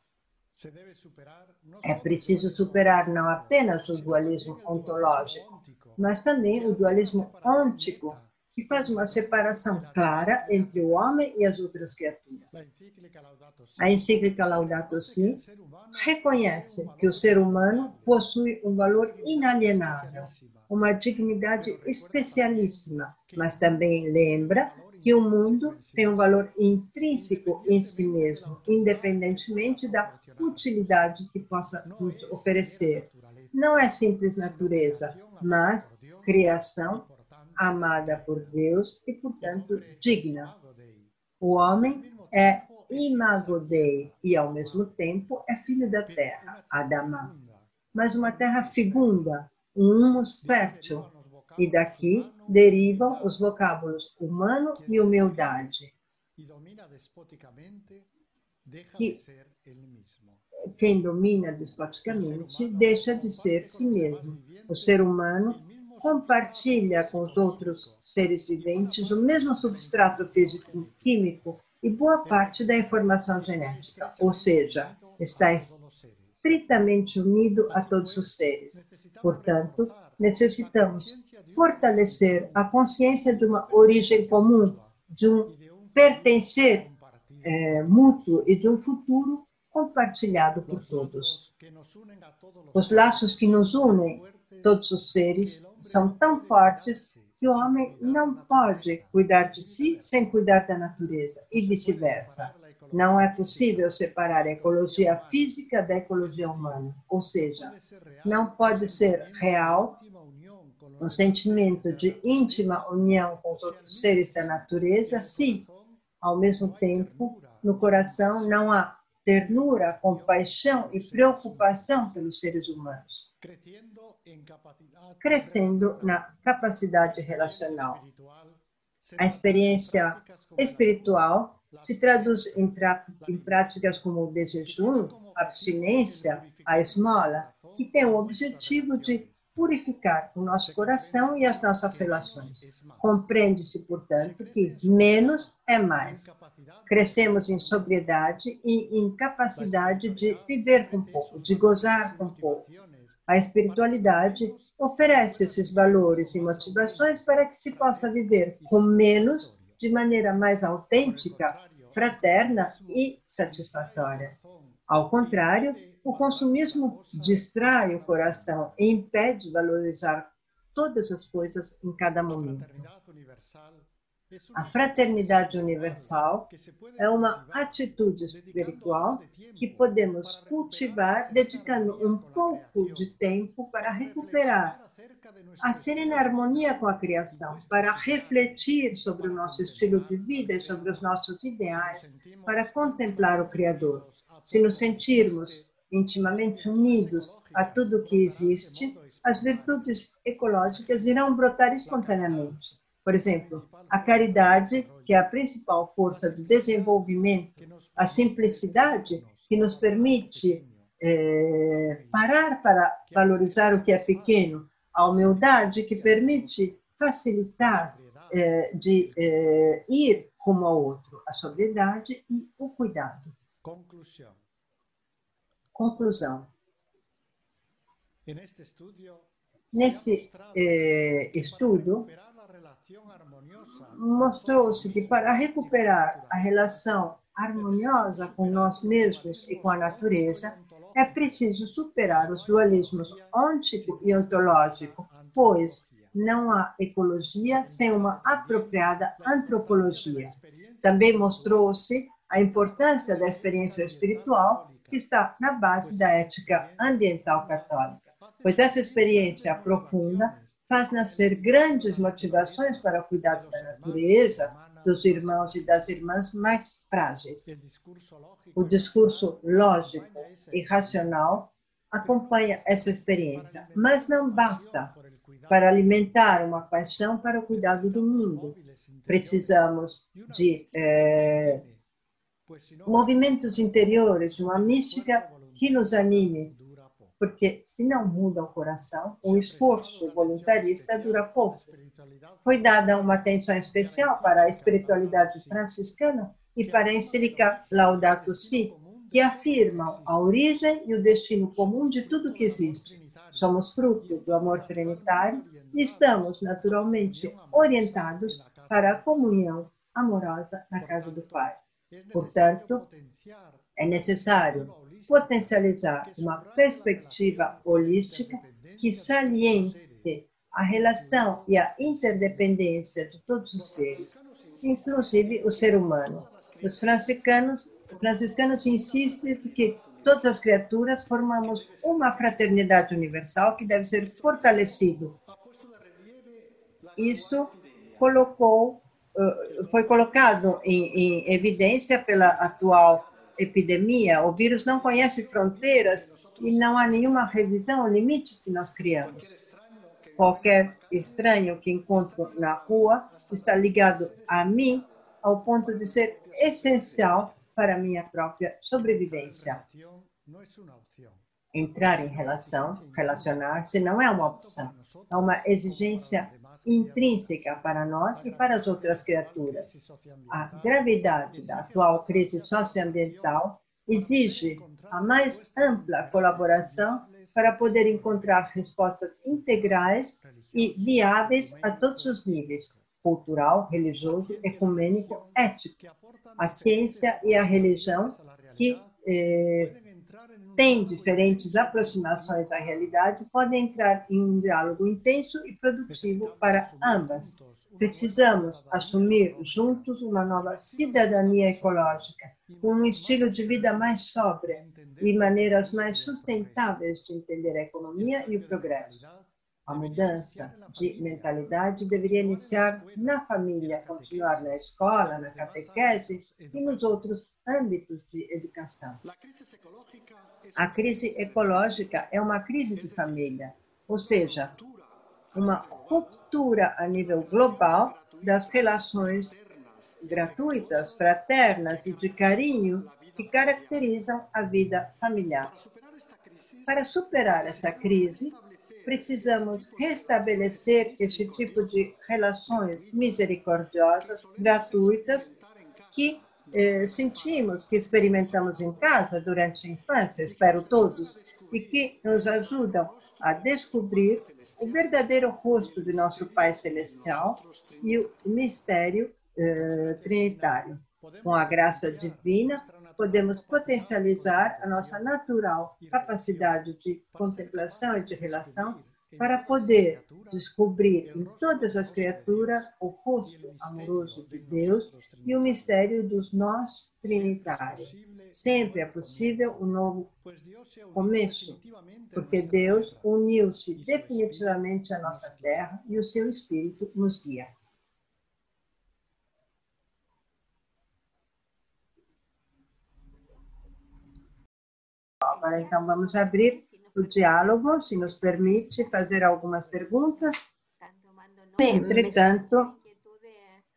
É preciso superar não apenas o dualismo ontológico, mas também o dualismo ôntico, que faz uma separação clara entre o homem e as outras criaturas. A encíclica Laudato Si reconhece que o ser humano possui um valor inalienável, uma dignidade especialíssima, mas também lembra que o mundo tem um valor intrínseco em si mesmo, independentemente da utilidade que possa nos oferecer. Não é simples natureza, mas criação amada por Deus e, portanto, digna. O homem é imago Dei e, ao mesmo tempo, é filho da terra, Adamá. Mas uma terra fecunda, um humus fértil, e daqui derivam os vocábulos humano e humildade, que quem domina despoticamente deixa de ser si mesmo. O ser humano compartilha com os outros seres viventes o mesmo substrato físico-químico e boa parte da informação genética, ou seja, está estritamente unido a todos os seres. Portanto, necessitamos fortalecer a consciência de uma origem comum, de um pertencer mútuo e de um futuro compartilhado por todos. Os laços que nos unem, todos os seres, são tão fortes que o homem não pode cuidar de si sem cuidar da natureza, e vice-versa. Não é possível separar a ecologia física da ecologia humana, ou seja, não pode ser real um sentimento de íntima união com os outros seres da natureza se, ao mesmo tempo, no coração não há ternura, compaixão e preocupação pelos seres humanos, crescendo na capacidade relacional. A experiência espiritual se traduz em práticas como o jejum, a abstinência, a esmola, que tem o objetivo de purificar o nosso coração e as nossas relações. Compreende-se, portanto, que menos é mais. Crescemos em sobriedade e em capacidade de viver com pouco, de gozar com pouco. A espiritualidade oferece esses valores e motivações para que se possa viver com menos, de maneira mais autêntica, fraterna e satisfatória. Ao contrário, o consumismo distrai o coração e impede valorizar todas as coisas em cada momento. A fraternidade universal é uma atitude espiritual que podemos cultivar dedicando um pouco de tempo para recuperar, a ser em harmonia com a criação, para refletir sobre o nosso estilo de vida e sobre os nossos ideais, para contemplar o Criador. Se nos sentirmos intimamente unidos a tudo que existe, as virtudes ecológicas irão brotar espontaneamente. Por exemplo, a caridade, que é a principal força de desenvolvimento, a simplicidade, que nos permite parar para valorizar o que é pequeno, a humildade, que permite facilitar de ir rumo ao outro, a sobriedade e o cuidado. Conclusão. Nesse estudo, mostrou-se que para recuperar a relação harmoniosa com nós mesmos e com a natureza, é preciso superar os dualismos ôntico e ontológico, pois não há ecologia sem uma apropriada antropologia. Também mostrou-se a importância da experiência espiritual, que está na base da ética ambiental católica, pois essa experiência profunda faz nascer grandes motivações para o cuidado da natureza, dos irmãos e das irmãs mais frágeis. O discurso lógico e racional acompanha essa experiência, mas não basta para alimentar uma paixão para o cuidado do mundo. Precisamos de movimentos interiores, uma mística que nos anime, porque se não muda o coração, o esforço voluntarista dura pouco. Foi dada uma atenção especial para a espiritualidade franciscana e para a encíclica Laudato Si, que afirmam a origem e o destino comum de tudo que existe. Somos fruto do amor trinitário e estamos naturalmente orientados para a comunhão amorosa na casa do Pai. Portanto, é necessário potencializar uma perspectiva holística que saliente a relação e a interdependência de todos os seres, inclusive o ser humano. Os franciscanos insistem que todas as criaturas formamos uma fraternidade universal que deve ser fortalecido. Isso foi colocado em evidência pela atual epidemia. O vírus não conhece fronteiras e não há nenhuma revisão ou limites que nós criamos. Qualquer estranho que encontro na rua está ligado a mim ao ponto de ser essencial para a minha própria sobrevivência. Entrar em relação, relacionar-se não é uma opção, é uma exigência intrínseca para nós e para as outras criaturas. A gravidade da atual crise socioambiental exige a mais ampla colaboração para poder encontrar respostas integrais e viáveis a todos os níveis: cultural, religioso, ecumênico, ético. A ciência e a religião, que têm diferentes aproximações à realidade, podem entrar em um diálogo intenso e produtivo para ambas. Precisamos assumir juntos uma nova cidadania ecológica, com um estilo de vida mais sóbrio e maneiras mais sustentáveis de entender a economia e o progresso. A mudança de mentalidade deveria iniciar na família, continuar na escola, na catequese e nos outros âmbitos de educação. A crise ecológica é uma crise de família, ou seja, uma ruptura a nível global das relações gratuitas, fraternas e de carinho que caracterizam a vida familiar. Para superar essa crise, precisamos restabelecer este tipo de relações misericordiosas, gratuitas, que sentimos, que experimentamos em casa durante a infância, espero todos, e que nos ajudam a descobrir o verdadeiro rosto de nosso Pai Celestial e o mistério trinitário. Com a graça divina, podemos potencializar a nossa natural capacidade de contemplação e de relação para poder descobrir em todas as criaturas o rosto amoroso de Deus e o mistério dos nós trinitários. Sempre é possível um novo começo, porque Deus uniu-se definitivamente à nossa terra e o seu Espírito nos guia. Agora, então, vamos abrir o diálogo, se nos permite fazer algumas perguntas. Entretanto,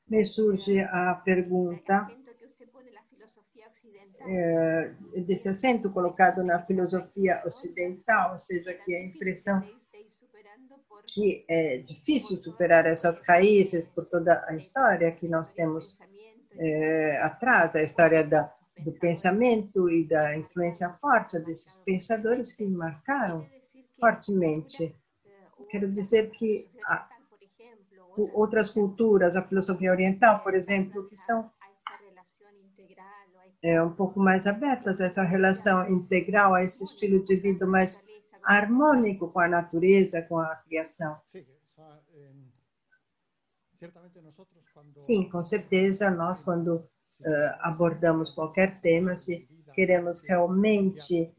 me surge a pergunta desse acento colocado na filosofia ocidental, ou seja, que a impressão que é difícil superar essas raízes por toda a história que nós temos atrás, a história do pensamento e da influência forte desses pensadores que marcaram fortemente. Quero dizer que outras culturas, a filosofia oriental, por exemplo, que são um pouco mais abertas a essa relação integral, a esse estilo de vida mais harmônico com a natureza, com a criação. Sim, com certeza, nós, quando abordamos qualquer tema, se queremos realmente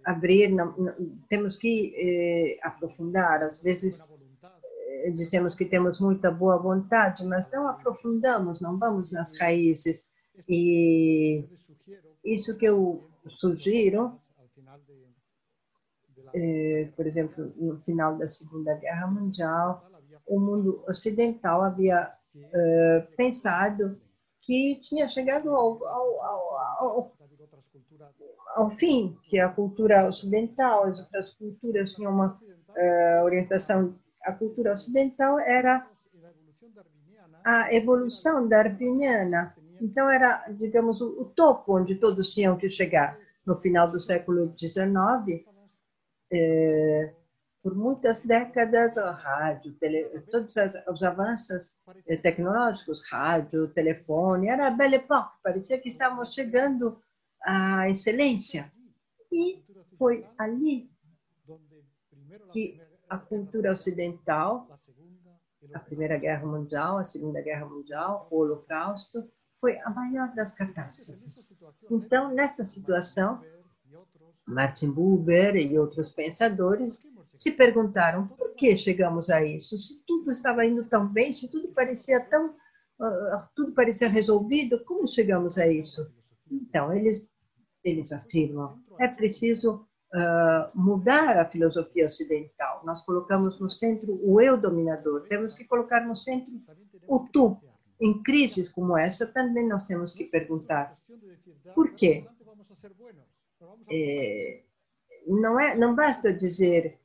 abrir, temos que aprofundar. Às vezes, dizemos que temos muita boa vontade, mas não aprofundamos, não vamos nas raízes. E isso que eu sugiro, por exemplo, no final da Segunda Guerra Mundial, o mundo ocidental havia pensado que tinha chegado ao fim, que a cultura ocidental, as outras culturas tinham uma orientação. A cultura ocidental era a evolução darwiniana. Então, era, digamos, o topo onde todos tinham que chegar. No final do século XIX, por muitas décadas, o rádio, todos os avanços tecnológicos, rádio, telefone, era a belle époque, parecia que estávamos chegando à excelência. E foi ali que a cultura ocidental, a Primeira Guerra Mundial, a Segunda Guerra Mundial, o Holocausto, foi a maior das catástrofes. Então, nessa situação, Martin Buber e outros pensadores se perguntaram por que chegamos a isso, se tudo estava indo tão bem, se tudo parecia resolvido, como chegamos a isso? Então, eles afirmam, é preciso mudar a filosofia ocidental. Nós colocamos no centro o eu dominador, temos que colocar no centro o tu. Em crises como essa, também nós temos que perguntar por quê? Não basta dizer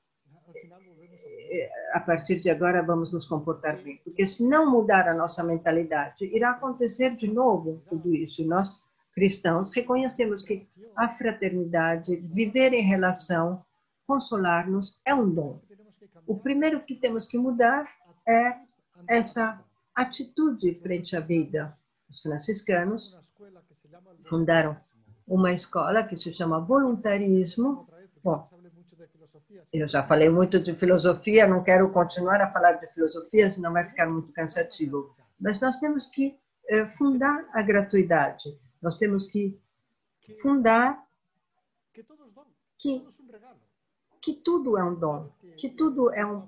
a partir de agora vamos nos comportar bem, porque se não mudar a nossa mentalidade, irá acontecer de novo tudo isso. E nós, cristãos, reconhecemos que a fraternidade, viver em relação, consolar-nos, é um dom. O primeiro que temos que mudar é essa atitude frente à vida. Os franciscanos fundaram uma escola que se chama voluntarismo. Bom, eu já falei muito de filosofia, não quero continuar a falar de filosofia, senão vai ficar muito cansativo. Mas nós temos que fundar a gratuidade. Nós temos que fundar que tudo é um dom, que tudo é um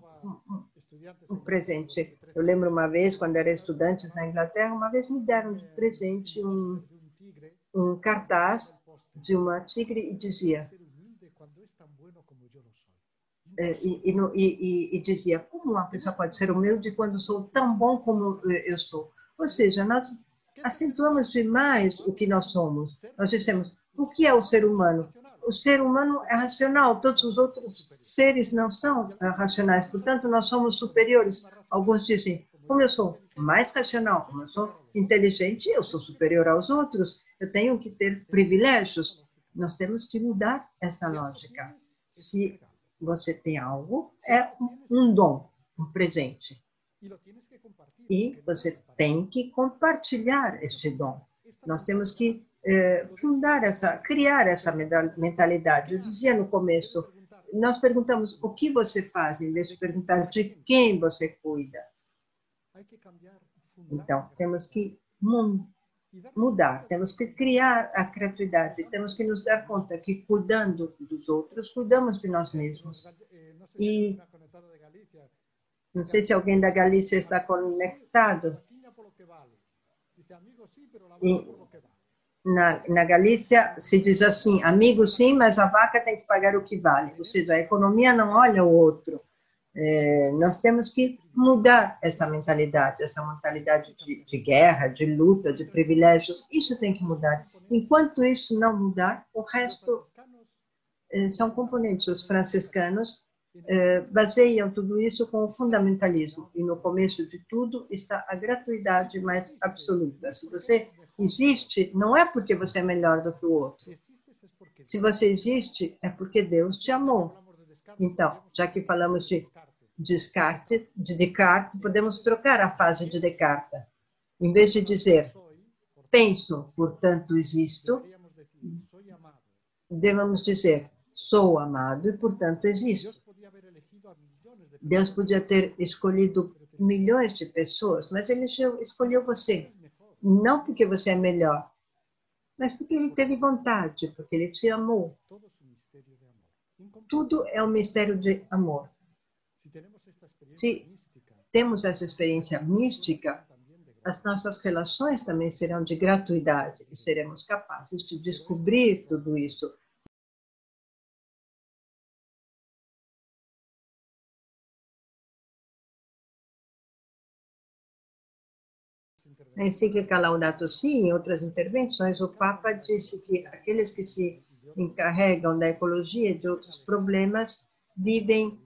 presente. Eu lembro uma vez, quando era estudante na Inglaterra, uma vez me deram de presente um cartaz de uma tigre e dizia dizia, como uma pessoa pode ser humilde quando sou tão bom como eu sou? Ou seja, nós acentuamos demais o que nós somos. Nós dissemos, o que é o ser humano? O ser humano é racional, todos os outros seres não são racionais, portanto, nós somos superiores. Alguns dizem, como eu sou mais racional, como eu sou inteligente, eu sou superior aos outros, eu tenho que ter privilégios. Nós temos que mudar essa lógica. Se você tem algo, é um dom, um presente. E você tem que compartilhar este dom. Nós temos que criar essa mentalidade. Eu dizia no começo, nós perguntamos o que você faz, em vez de perguntar de quem você cuida. Então, temos que mudar, temos que criar a criatividade, temos que nos dar conta que cuidando dos outros, cuidamos de nós mesmos. E não sei se alguém da Galícia está conectado. E na Galícia se diz assim, amigo sim, mas a vaca tem que pagar o que vale. Ou seja, a economia não olha o outro. Nós temos que mudar essa mentalidade de guerra, de luta, de privilégios. Isso tem que mudar. Enquanto isso não mudar, o resto são componentes. Os franciscanos baseiam tudo isso com o fundamentalismo. E no começo de tudo está a gratuidade mais absoluta. Se você existe, não é porque você é melhor do que o outro. Se você existe, é porque Deus te amou. Então, já que falamos de Descartes, podemos trocar a frase de Descartes. Em vez de dizer, penso, portanto existo, devemos dizer, sou amado e, portanto, existo. Deus podia ter escolhido milhões de pessoas, mas ele escolheu você. Não porque você é melhor, mas porque ele teve vontade, porque ele te amou. Tudo é um mistério de amor. Se temos essa experiência mística, as nossas relações também serão de gratuidade e seremos capazes de descobrir tudo isso. Na encíclica Laudato Si, em outras intervenções, o Papa disse que aqueles que se encarregam da ecologia e de outros problemas vivem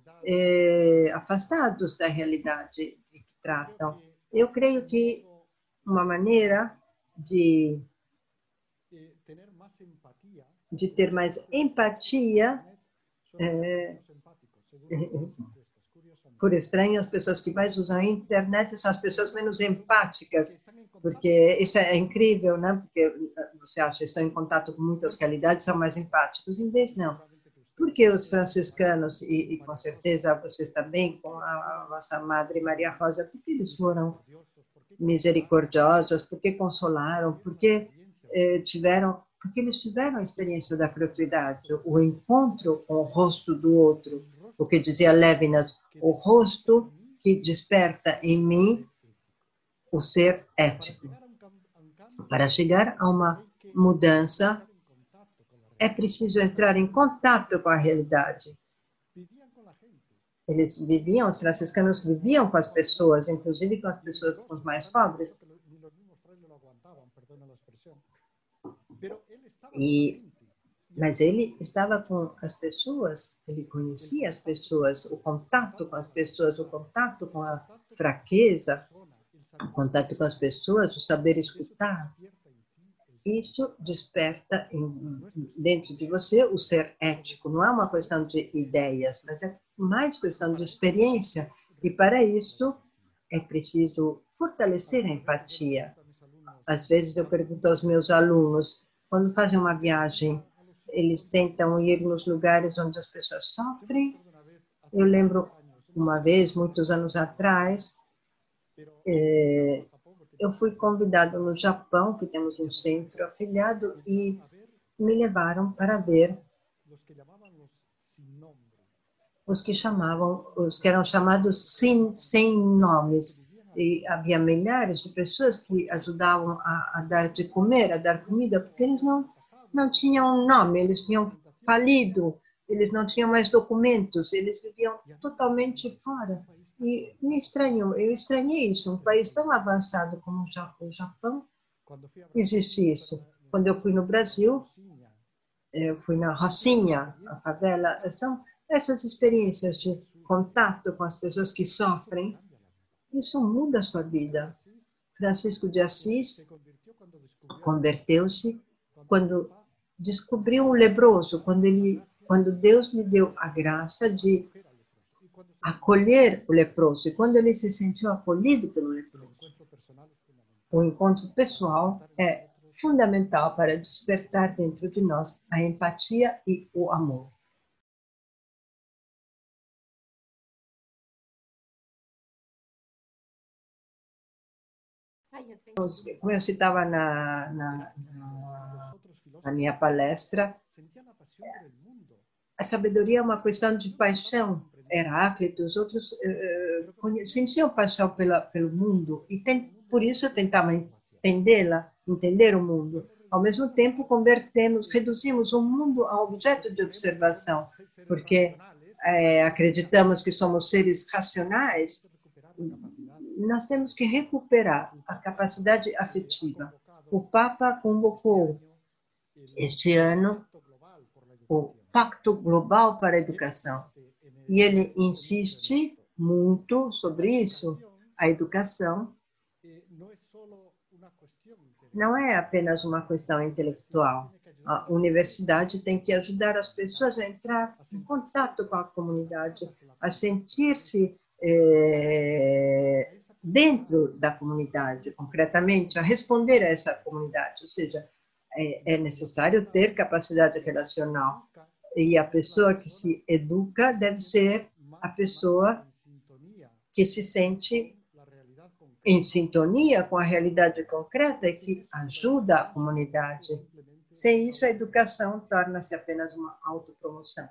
afastados da realidade que tratam. Eu creio que uma maneira de ter mais empatia, por estranho, as pessoas que mais usam a internet são as pessoas menos empáticas, porque isso é incrível, né? Porque você acha que estão em contato com muitas realidades, são mais empáticos. Em vez, não. Porque os franciscanos, e com certeza vocês também, com a nossa Madre Maria Rosa, porque eles foram misericordiosos, porque consolaram, porque eles tiveram a experiência da gratuidade, o encontro com o rosto do outro, o que dizia Levinas, o rosto que desperta em mim o ser ético. Para chegar a uma mudança, é preciso entrar em contato com a realidade. Os franciscanos viviam com as pessoas, inclusive com as pessoas os mais pobres. Mas ele estava com as pessoas, ele conhecia as pessoas, o contato com as pessoas, o contato com a fraqueza, o contato com as pessoas, o saber escutar. Isso desperta dentro de você o ser ético. Não é uma questão de ideias, mas é mais questão de experiência. E para isso é preciso fortalecer a empatia. Às vezes eu pergunto aos meus alunos, quando fazem uma viagem, eles tentam ir nos lugares onde as pessoas sofrem. Eu lembro uma vez, muitos anos atrás, eu fui convidado no Japão, que temos um centro afiliado, e me levaram para ver os que eram chamados sem nomes. E havia milhares de pessoas que ajudavam a dar de comer, a dar comida, porque eles não tinham nome, eles tinham falido, eles não tinham mais documentos, eles viviam totalmente fora. E eu estranhei isso, um país tão avançado como o Japão, existe isso. Quando eu fui no Brasil, eu fui na Rocinha, a favela, são essas experiências de contato com as pessoas que sofrem, isso muda a sua vida. Francisco de Assis converteu-se quando descobriu um leproso, quando Deus lhe deu a graça de acolher o leproso. E quando ele se sentiu acolhido pelo leproso, o encontro pessoal é fundamental para despertar dentro de nós a empatia e o amor. Como eu citava na minha palestra, a sabedoria é uma questão de paixão. Heráclito, os outros sentiam paixão pelo mundo e por isso tentavam entender o mundo. Ao mesmo tempo, reduzimos o mundo a objeto de observação, porque acreditamos que somos seres racionais. Nós temos que recuperar a capacidade afetiva. O Papa convocou este ano o Pacto Global para a Educação. E ele insiste muito sobre isso. A educação não é apenas uma questão intelectual. A universidade tem que ajudar as pessoas a entrar em contato com a comunidade, a sentir-se dentro da comunidade, concretamente, a responder a essa comunidade. Ou seja, é necessário ter capacidade relacional. E a pessoa que se educa deve ser a pessoa que se sente em sintonia com a realidade concreta e que ajuda a comunidade. Sem isso, a educação torna-se apenas uma autopromoção.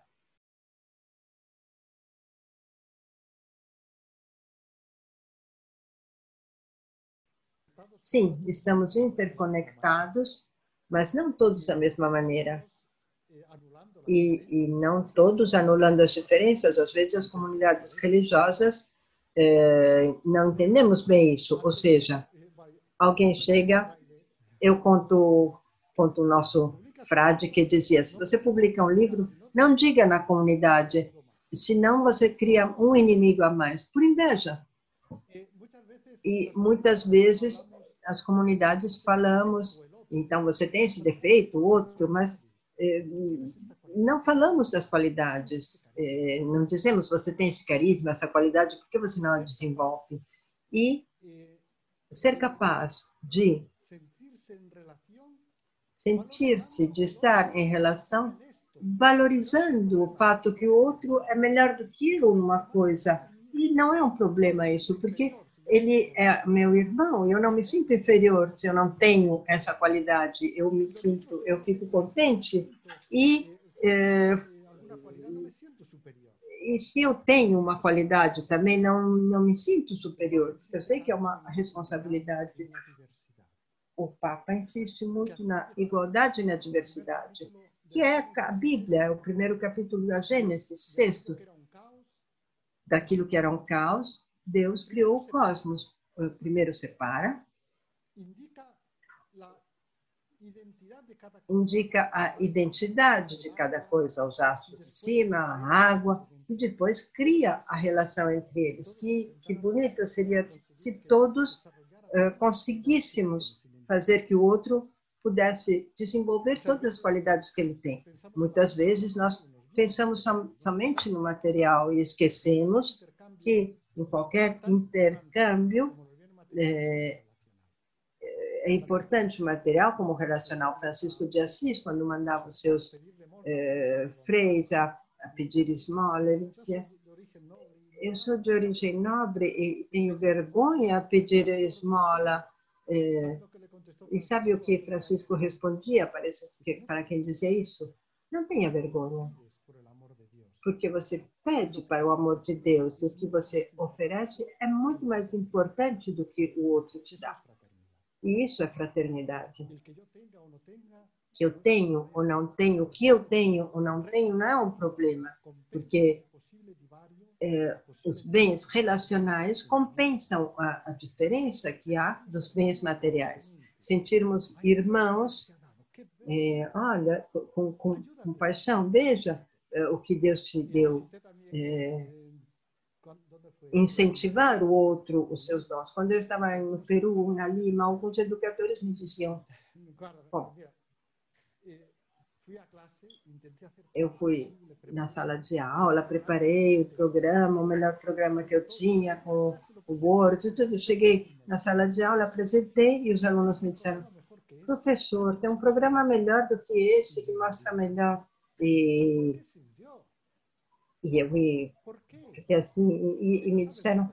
Sim, estamos interconectados, mas não todos da mesma maneira. E não todos anulando as diferenças. Às vezes, as comunidades religiosas não entendemos bem isso. Ou seja, alguém chega, eu conto o nosso frade que dizia, se você publica um livro, não diga na comunidade, senão você cria um inimigo a mais, por inveja. E muitas vezes as comunidades falamos, então você tem esse defeito, outro, mas não falamos das qualidades, não dizemos você tem esse carisma, essa qualidade, por que você não a desenvolve? E ser capaz de sentir-se, de estar em relação, valorizando o fato que o outro é melhor do que eu numa coisa. E não é um problema isso, porque ele é meu irmão e eu não me sinto inferior se eu não tenho essa qualidade. Eu fico contente e se eu tenho uma qualidade também, não me sinto superior. Eu sei que é uma responsabilidade. O Papa insiste muito na igualdade e na diversidade, que é a Bíblia, o primeiro capítulo da Gênesis, sexto. Daquilo que era um caos, Deus criou o cosmos. Primeiro separa, indica a identidade de cada coisa, os astros de cima, a água, e depois cria a relação entre eles. Que bonito seria se todos conseguíssemos fazer que o outro pudesse desenvolver todas as qualidades que ele tem. Muitas vezes nós pensamos somente no material e esquecemos que em qualquer intercâmbio é importante o material como relacional. Francisco de Assis, quando mandava os seus freis a pedir esmola, ele dizia, eu sou de origem nobre e tenho vergonha a pedir esmola. E sabe o que Francisco respondia para quem dizia isso? Não tenha vergonha, porque você pede para o amor de Deus, do que você oferece é muito mais importante do que o outro te dá. E isso é fraternidade. Que eu tenho ou não tenho, o que eu tenho ou não tenho, não é um problema, porque os bens relacionais compensam a diferença que há dos bens materiais. Sentirmos irmãos, olha, com paixão, veja o que Deus te deu. Incentivar o outro, os seus dons. Quando eu estava no Peru, na Lima, alguns educadores me diziam, bom, Eu fui na sala de aula, preparei o programa, o melhor programa que eu tinha, com o Word e tudo. Cheguei na sala de aula, apresentei e os alunos me disseram: professor, tem um programa melhor do que esse, que mostra melhor. E eu fiquei assim, e me disseram: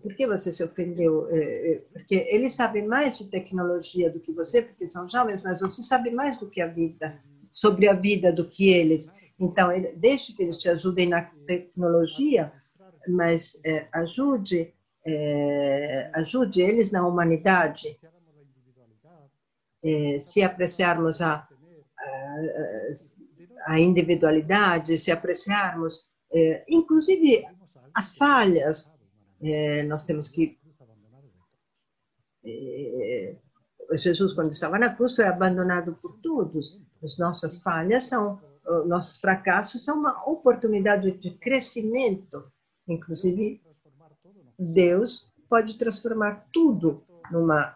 por que você se ofendeu? Porque eles sabem mais de tecnologia do que você, porque são jovens, mas você sabe mais do que a vida, sobre a vida do que eles. Então, deixe que eles te ajudem na tecnologia, mas ajude eles na humanidade. Se apreciarmos a individualidade, se apreciarmos, inclusive, as falhas, nós temos que... Jesus, quando estava na cruz, foi abandonado por todos. As nossas falhas nossos fracassos são uma oportunidade de crescimento. Inclusive, Deus pode transformar tudo numa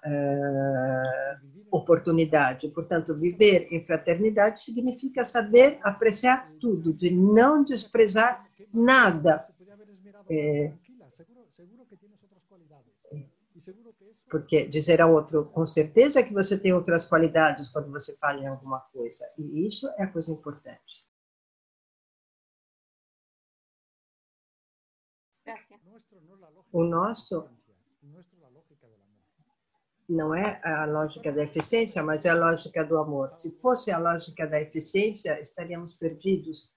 oportunidade. Portanto, viver em fraternidade significa saber apreciar tudo, de não desprezar nada. Porque dizer ao outro, com certeza que você tem outras qualidades quando você fala em alguma coisa. E isso é a coisa importante. O nosso não é a lógica da eficiência, mas é a lógica do amor. Se fosse a lógica da eficiência, estaríamos perdidos.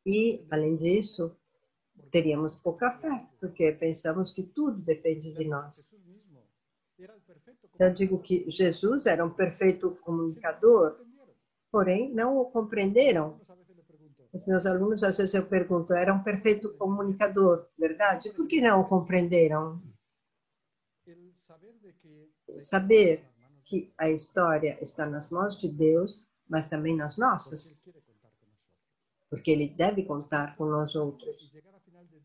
E, além disso, teríamos pouca fé, porque pensamos que tudo depende de nós. Eu digo que Jesus era um perfeito comunicador, porém não o compreenderam. Os meus alunos, às vezes eu pergunto, era um perfeito comunicador, verdade? Por que não o compreenderam? Saber que a história está nas mãos de Deus, mas também nas nossas, porque Ele deve contar com nós outros.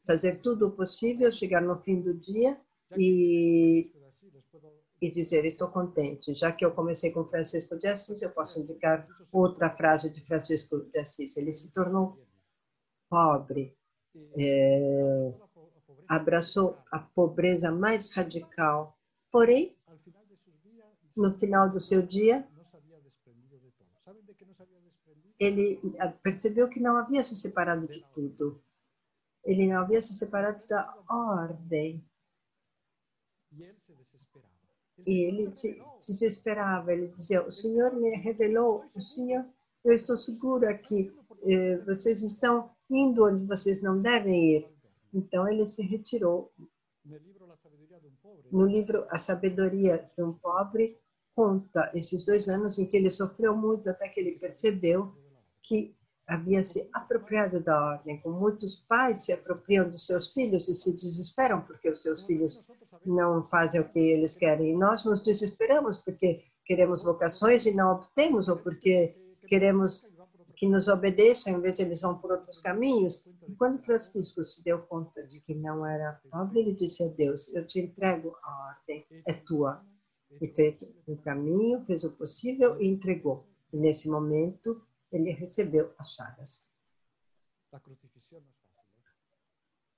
Fazer tudo o possível, chegar no fim do dia e dizer, estou contente. Já que eu comecei com Francisco de Assis, eu posso indicar outra frase de Francisco de Assis. Ele se tornou pobre, abraçou a pobreza mais radical. Porém, no final do seu dia, ele percebeu que não havia se separado de tudo. Ele não havia se separado da ordem. E ele se desesperava. Ele dizia, o Senhor me revelou, o Senhor, eu estou segura que vocês estão indo onde vocês não devem ir. Então, ele se retirou. No livro A Sabedoria de um Pobre, conta esses 2 anos em que ele sofreu muito até que ele percebeu que havia se apropriado da ordem. Como muitos pais se apropriam de seus filhos e se desesperam porque os seus filhos não fazem o que eles querem. E nós nos desesperamos porque queremos vocações e não obtemos, ou porque queremos que nos obedeçam, em vez de eles vão por outros caminhos. E quando Francisco se deu conta de que não era pobre, ele disse a Deus, eu te entrego a ordem, é tua. E fez o caminho, fez o possível e entregou. E nesse momento, ele recebeu as chagas.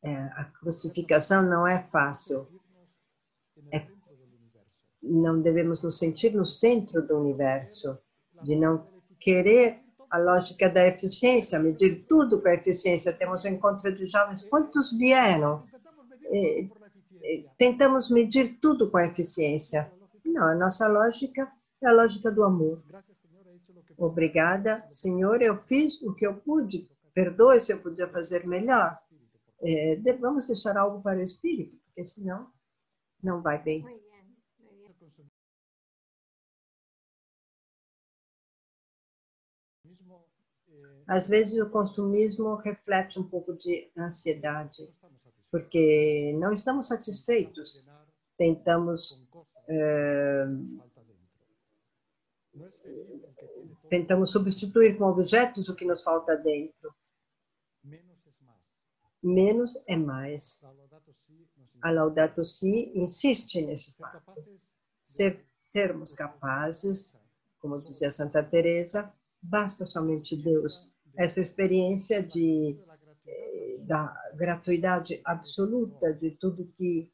A crucificação não é fácil. Não devemos nos sentir no centro do universo, de não querer a lógica da eficiência, medir tudo com a eficiência. Temos um encontro de jovens, quantos vieram? Tentamos medir tudo com a eficiência. Não, a nossa lógica é a lógica do amor. Obrigada, Senhor, eu fiz o que eu pude. Perdoe se eu podia fazer melhor. Vamos deixar algo para o Espírito, porque senão não vai bem. Às vezes o consumismo reflete um pouco de ansiedade, porque não estamos satisfeitos. Tentamos substituir com objetos o que nos falta dentro. Menos é mais. A Laudato Si insiste nesse fato. Ser sermos capazes, como dizia Santa Teresa, basta somente Deus. Essa experiência da gratuidade absoluta de tudo que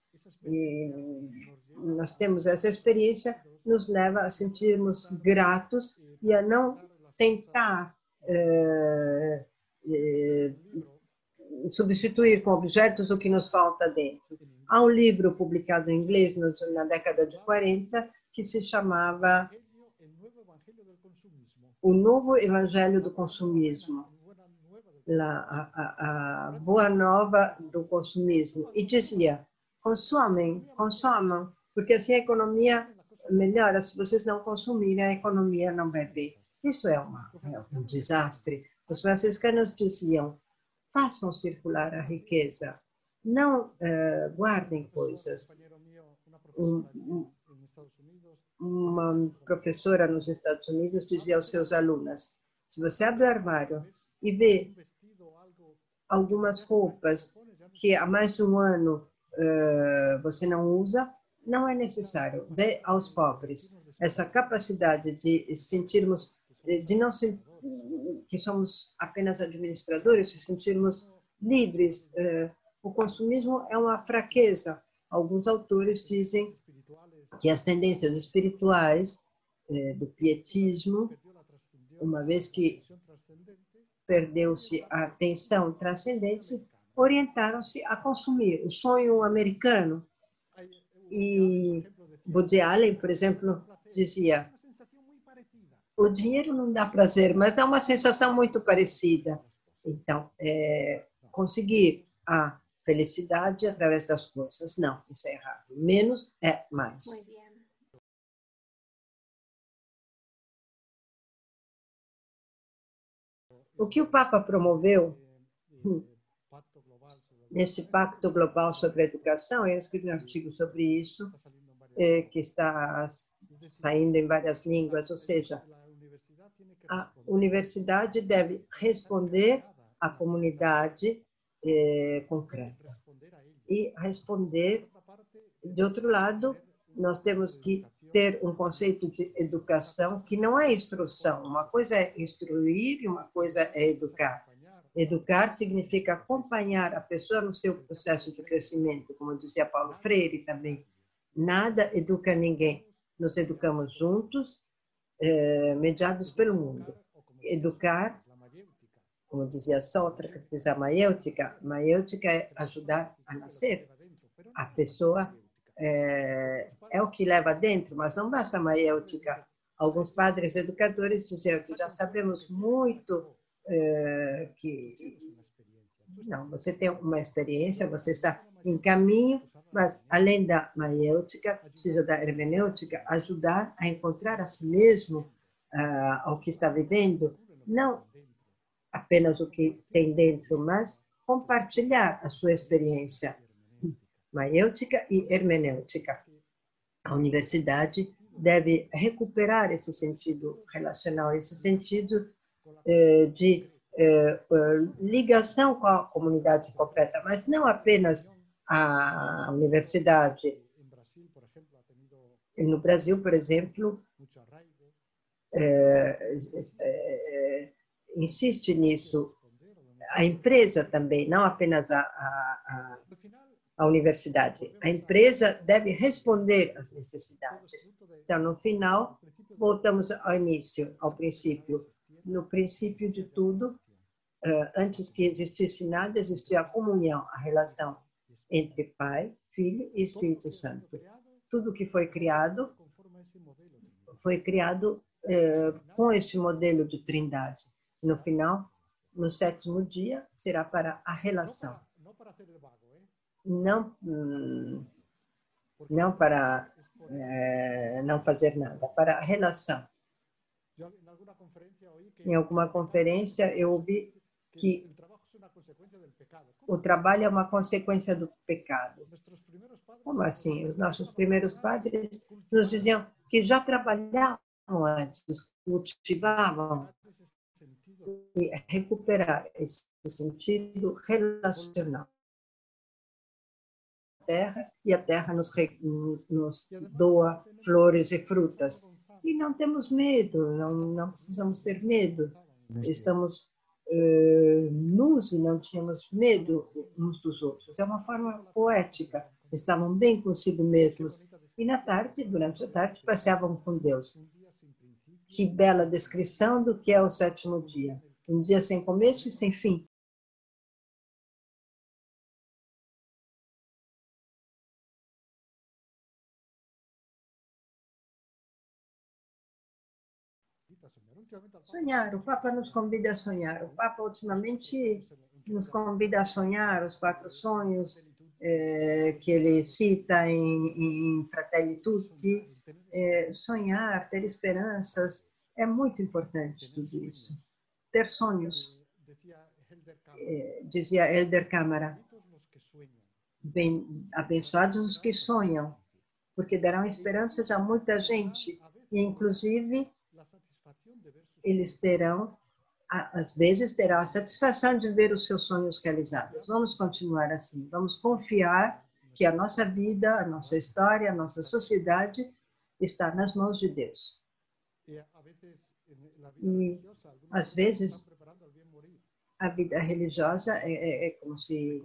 nós temos, essa experiência nos leva a sentirmos gratos e a não tentar substituir com objetos o que nos falta dentro. Há um livro publicado em inglês na década de 40 que se chamava O Novo Evangelho do Consumismo, a Boa Nova do Consumismo, e dizia: consomem, porque assim a economia melhora. Se vocês não consumirem, a economia não vai bem. Isso é um desastre. Os franciscanos diziam: façam circular a riqueza, não guardem coisas. Uma professora nos Estados Unidos dizia aos seus alunos: se você abre o armário e vê algumas roupas que há mais de um ano você não usa, não é necessário. Dê aos pobres. Essa capacidade de sentirmos, de não ser que somos apenas administradores, de sentirmos livres. O consumismo é uma fraqueza. Alguns autores dizem que as tendências espirituais do pietismo, uma vez que perdeu-se a atenção transcendente, orientaram-se a consumir. O sonho americano. E Woody Allen, por exemplo, dizia: o dinheiro não dá prazer, mas dá uma sensação muito parecida. Então, conseguir a felicidade através das coisas. Não, isso é errado. Menos é mais. O que o Papa promoveu neste Pacto Global sobre a Educação, eu escrevi um artigo sobre isso, que está saindo em várias línguas, ou seja, a universidade deve responder à comunidade concreta. E responder, de outro lado, nós temos que ter um conceito de educação que não é instrução. Uma coisa é instruir e uma coisa é educar. Educar significa acompanhar a pessoa no seu processo de crescimento, como dizia Paulo Freire também. Nada educa ninguém. Nos educamos juntos, mediados pelo mundo. Educar, como dizia Sócrates, a maiêutica é ajudar a nascer. A pessoa é o que leva dentro, mas não basta a maiêutica. Alguns padres educadores diziam que já sabemos muito que não, você tem uma experiência, você está em caminho, mas além da maiêutica, precisa da hermenêutica, ajudar a encontrar a si mesmo ao que está vivendo, não apenas o que tem dentro, mas compartilhar a sua experiência. Maiêutica e hermenêutica. A universidade deve recuperar esse sentido relacional, esse sentido de ligação com a comunidade completa, mas não apenas a universidade. No Brasil, por exemplo, insiste nisso. A empresa também, não apenas a universidade. A empresa deve responder às necessidades. Então, no final, voltamos ao início, ao princípio. No princípio de tudo, antes que existisse nada, existia a comunhão, a relação entre Pai, Filho e Espírito Santo. Tudo que foi criado com este modelo de trindade. No final, no sétimo dia, será para a relação. Não para não fazer nada, para a relação. Em alguma conferência, eu ouvi que o trabalho é uma consequência do pecado. Como assim? Os nossos primeiros padres nos diziam que já trabalhavam antes, cultivavam, e recuperar esse sentido relacional. terra e a terra nos doa flores e frutas. E não temos medo, não precisamos ter medo. Estamos nus e não tínhamos medo uns dos outros. É uma forma poética. Estavam bem consigo mesmos. E na tarde, durante a tarde, passeavam com Deus. Que bela descrição do que é o sétimo dia. Um dia sem começo e sem fim. Sonhar. O Papa nos convida a sonhar. O Papa ultimamente nos convida a sonhar os 4 sonhos que ele cita em Fratelli Tutti. Sonhar, ter esperanças, é muito importante tudo isso. Ter sonhos, dizia Helder Câmara. Abençoados os que sonham, porque darão esperanças a muita gente. E, inclusive, eles terão, às vezes, terão a satisfação de ver os seus sonhos realizados. Vamos continuar assim. Vamos confiar que a nossa vida, a nossa história, a nossa sociedade está nas mãos de Deus. E, às vezes, a vida religiosa é como se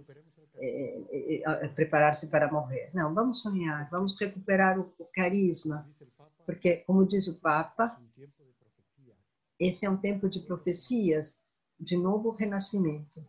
preparar-se para morrer. Não, vamos sonhar, vamos recuperar o carisma, porque, como diz o Papa, esse é um tempo de profecias, de novo renascimento.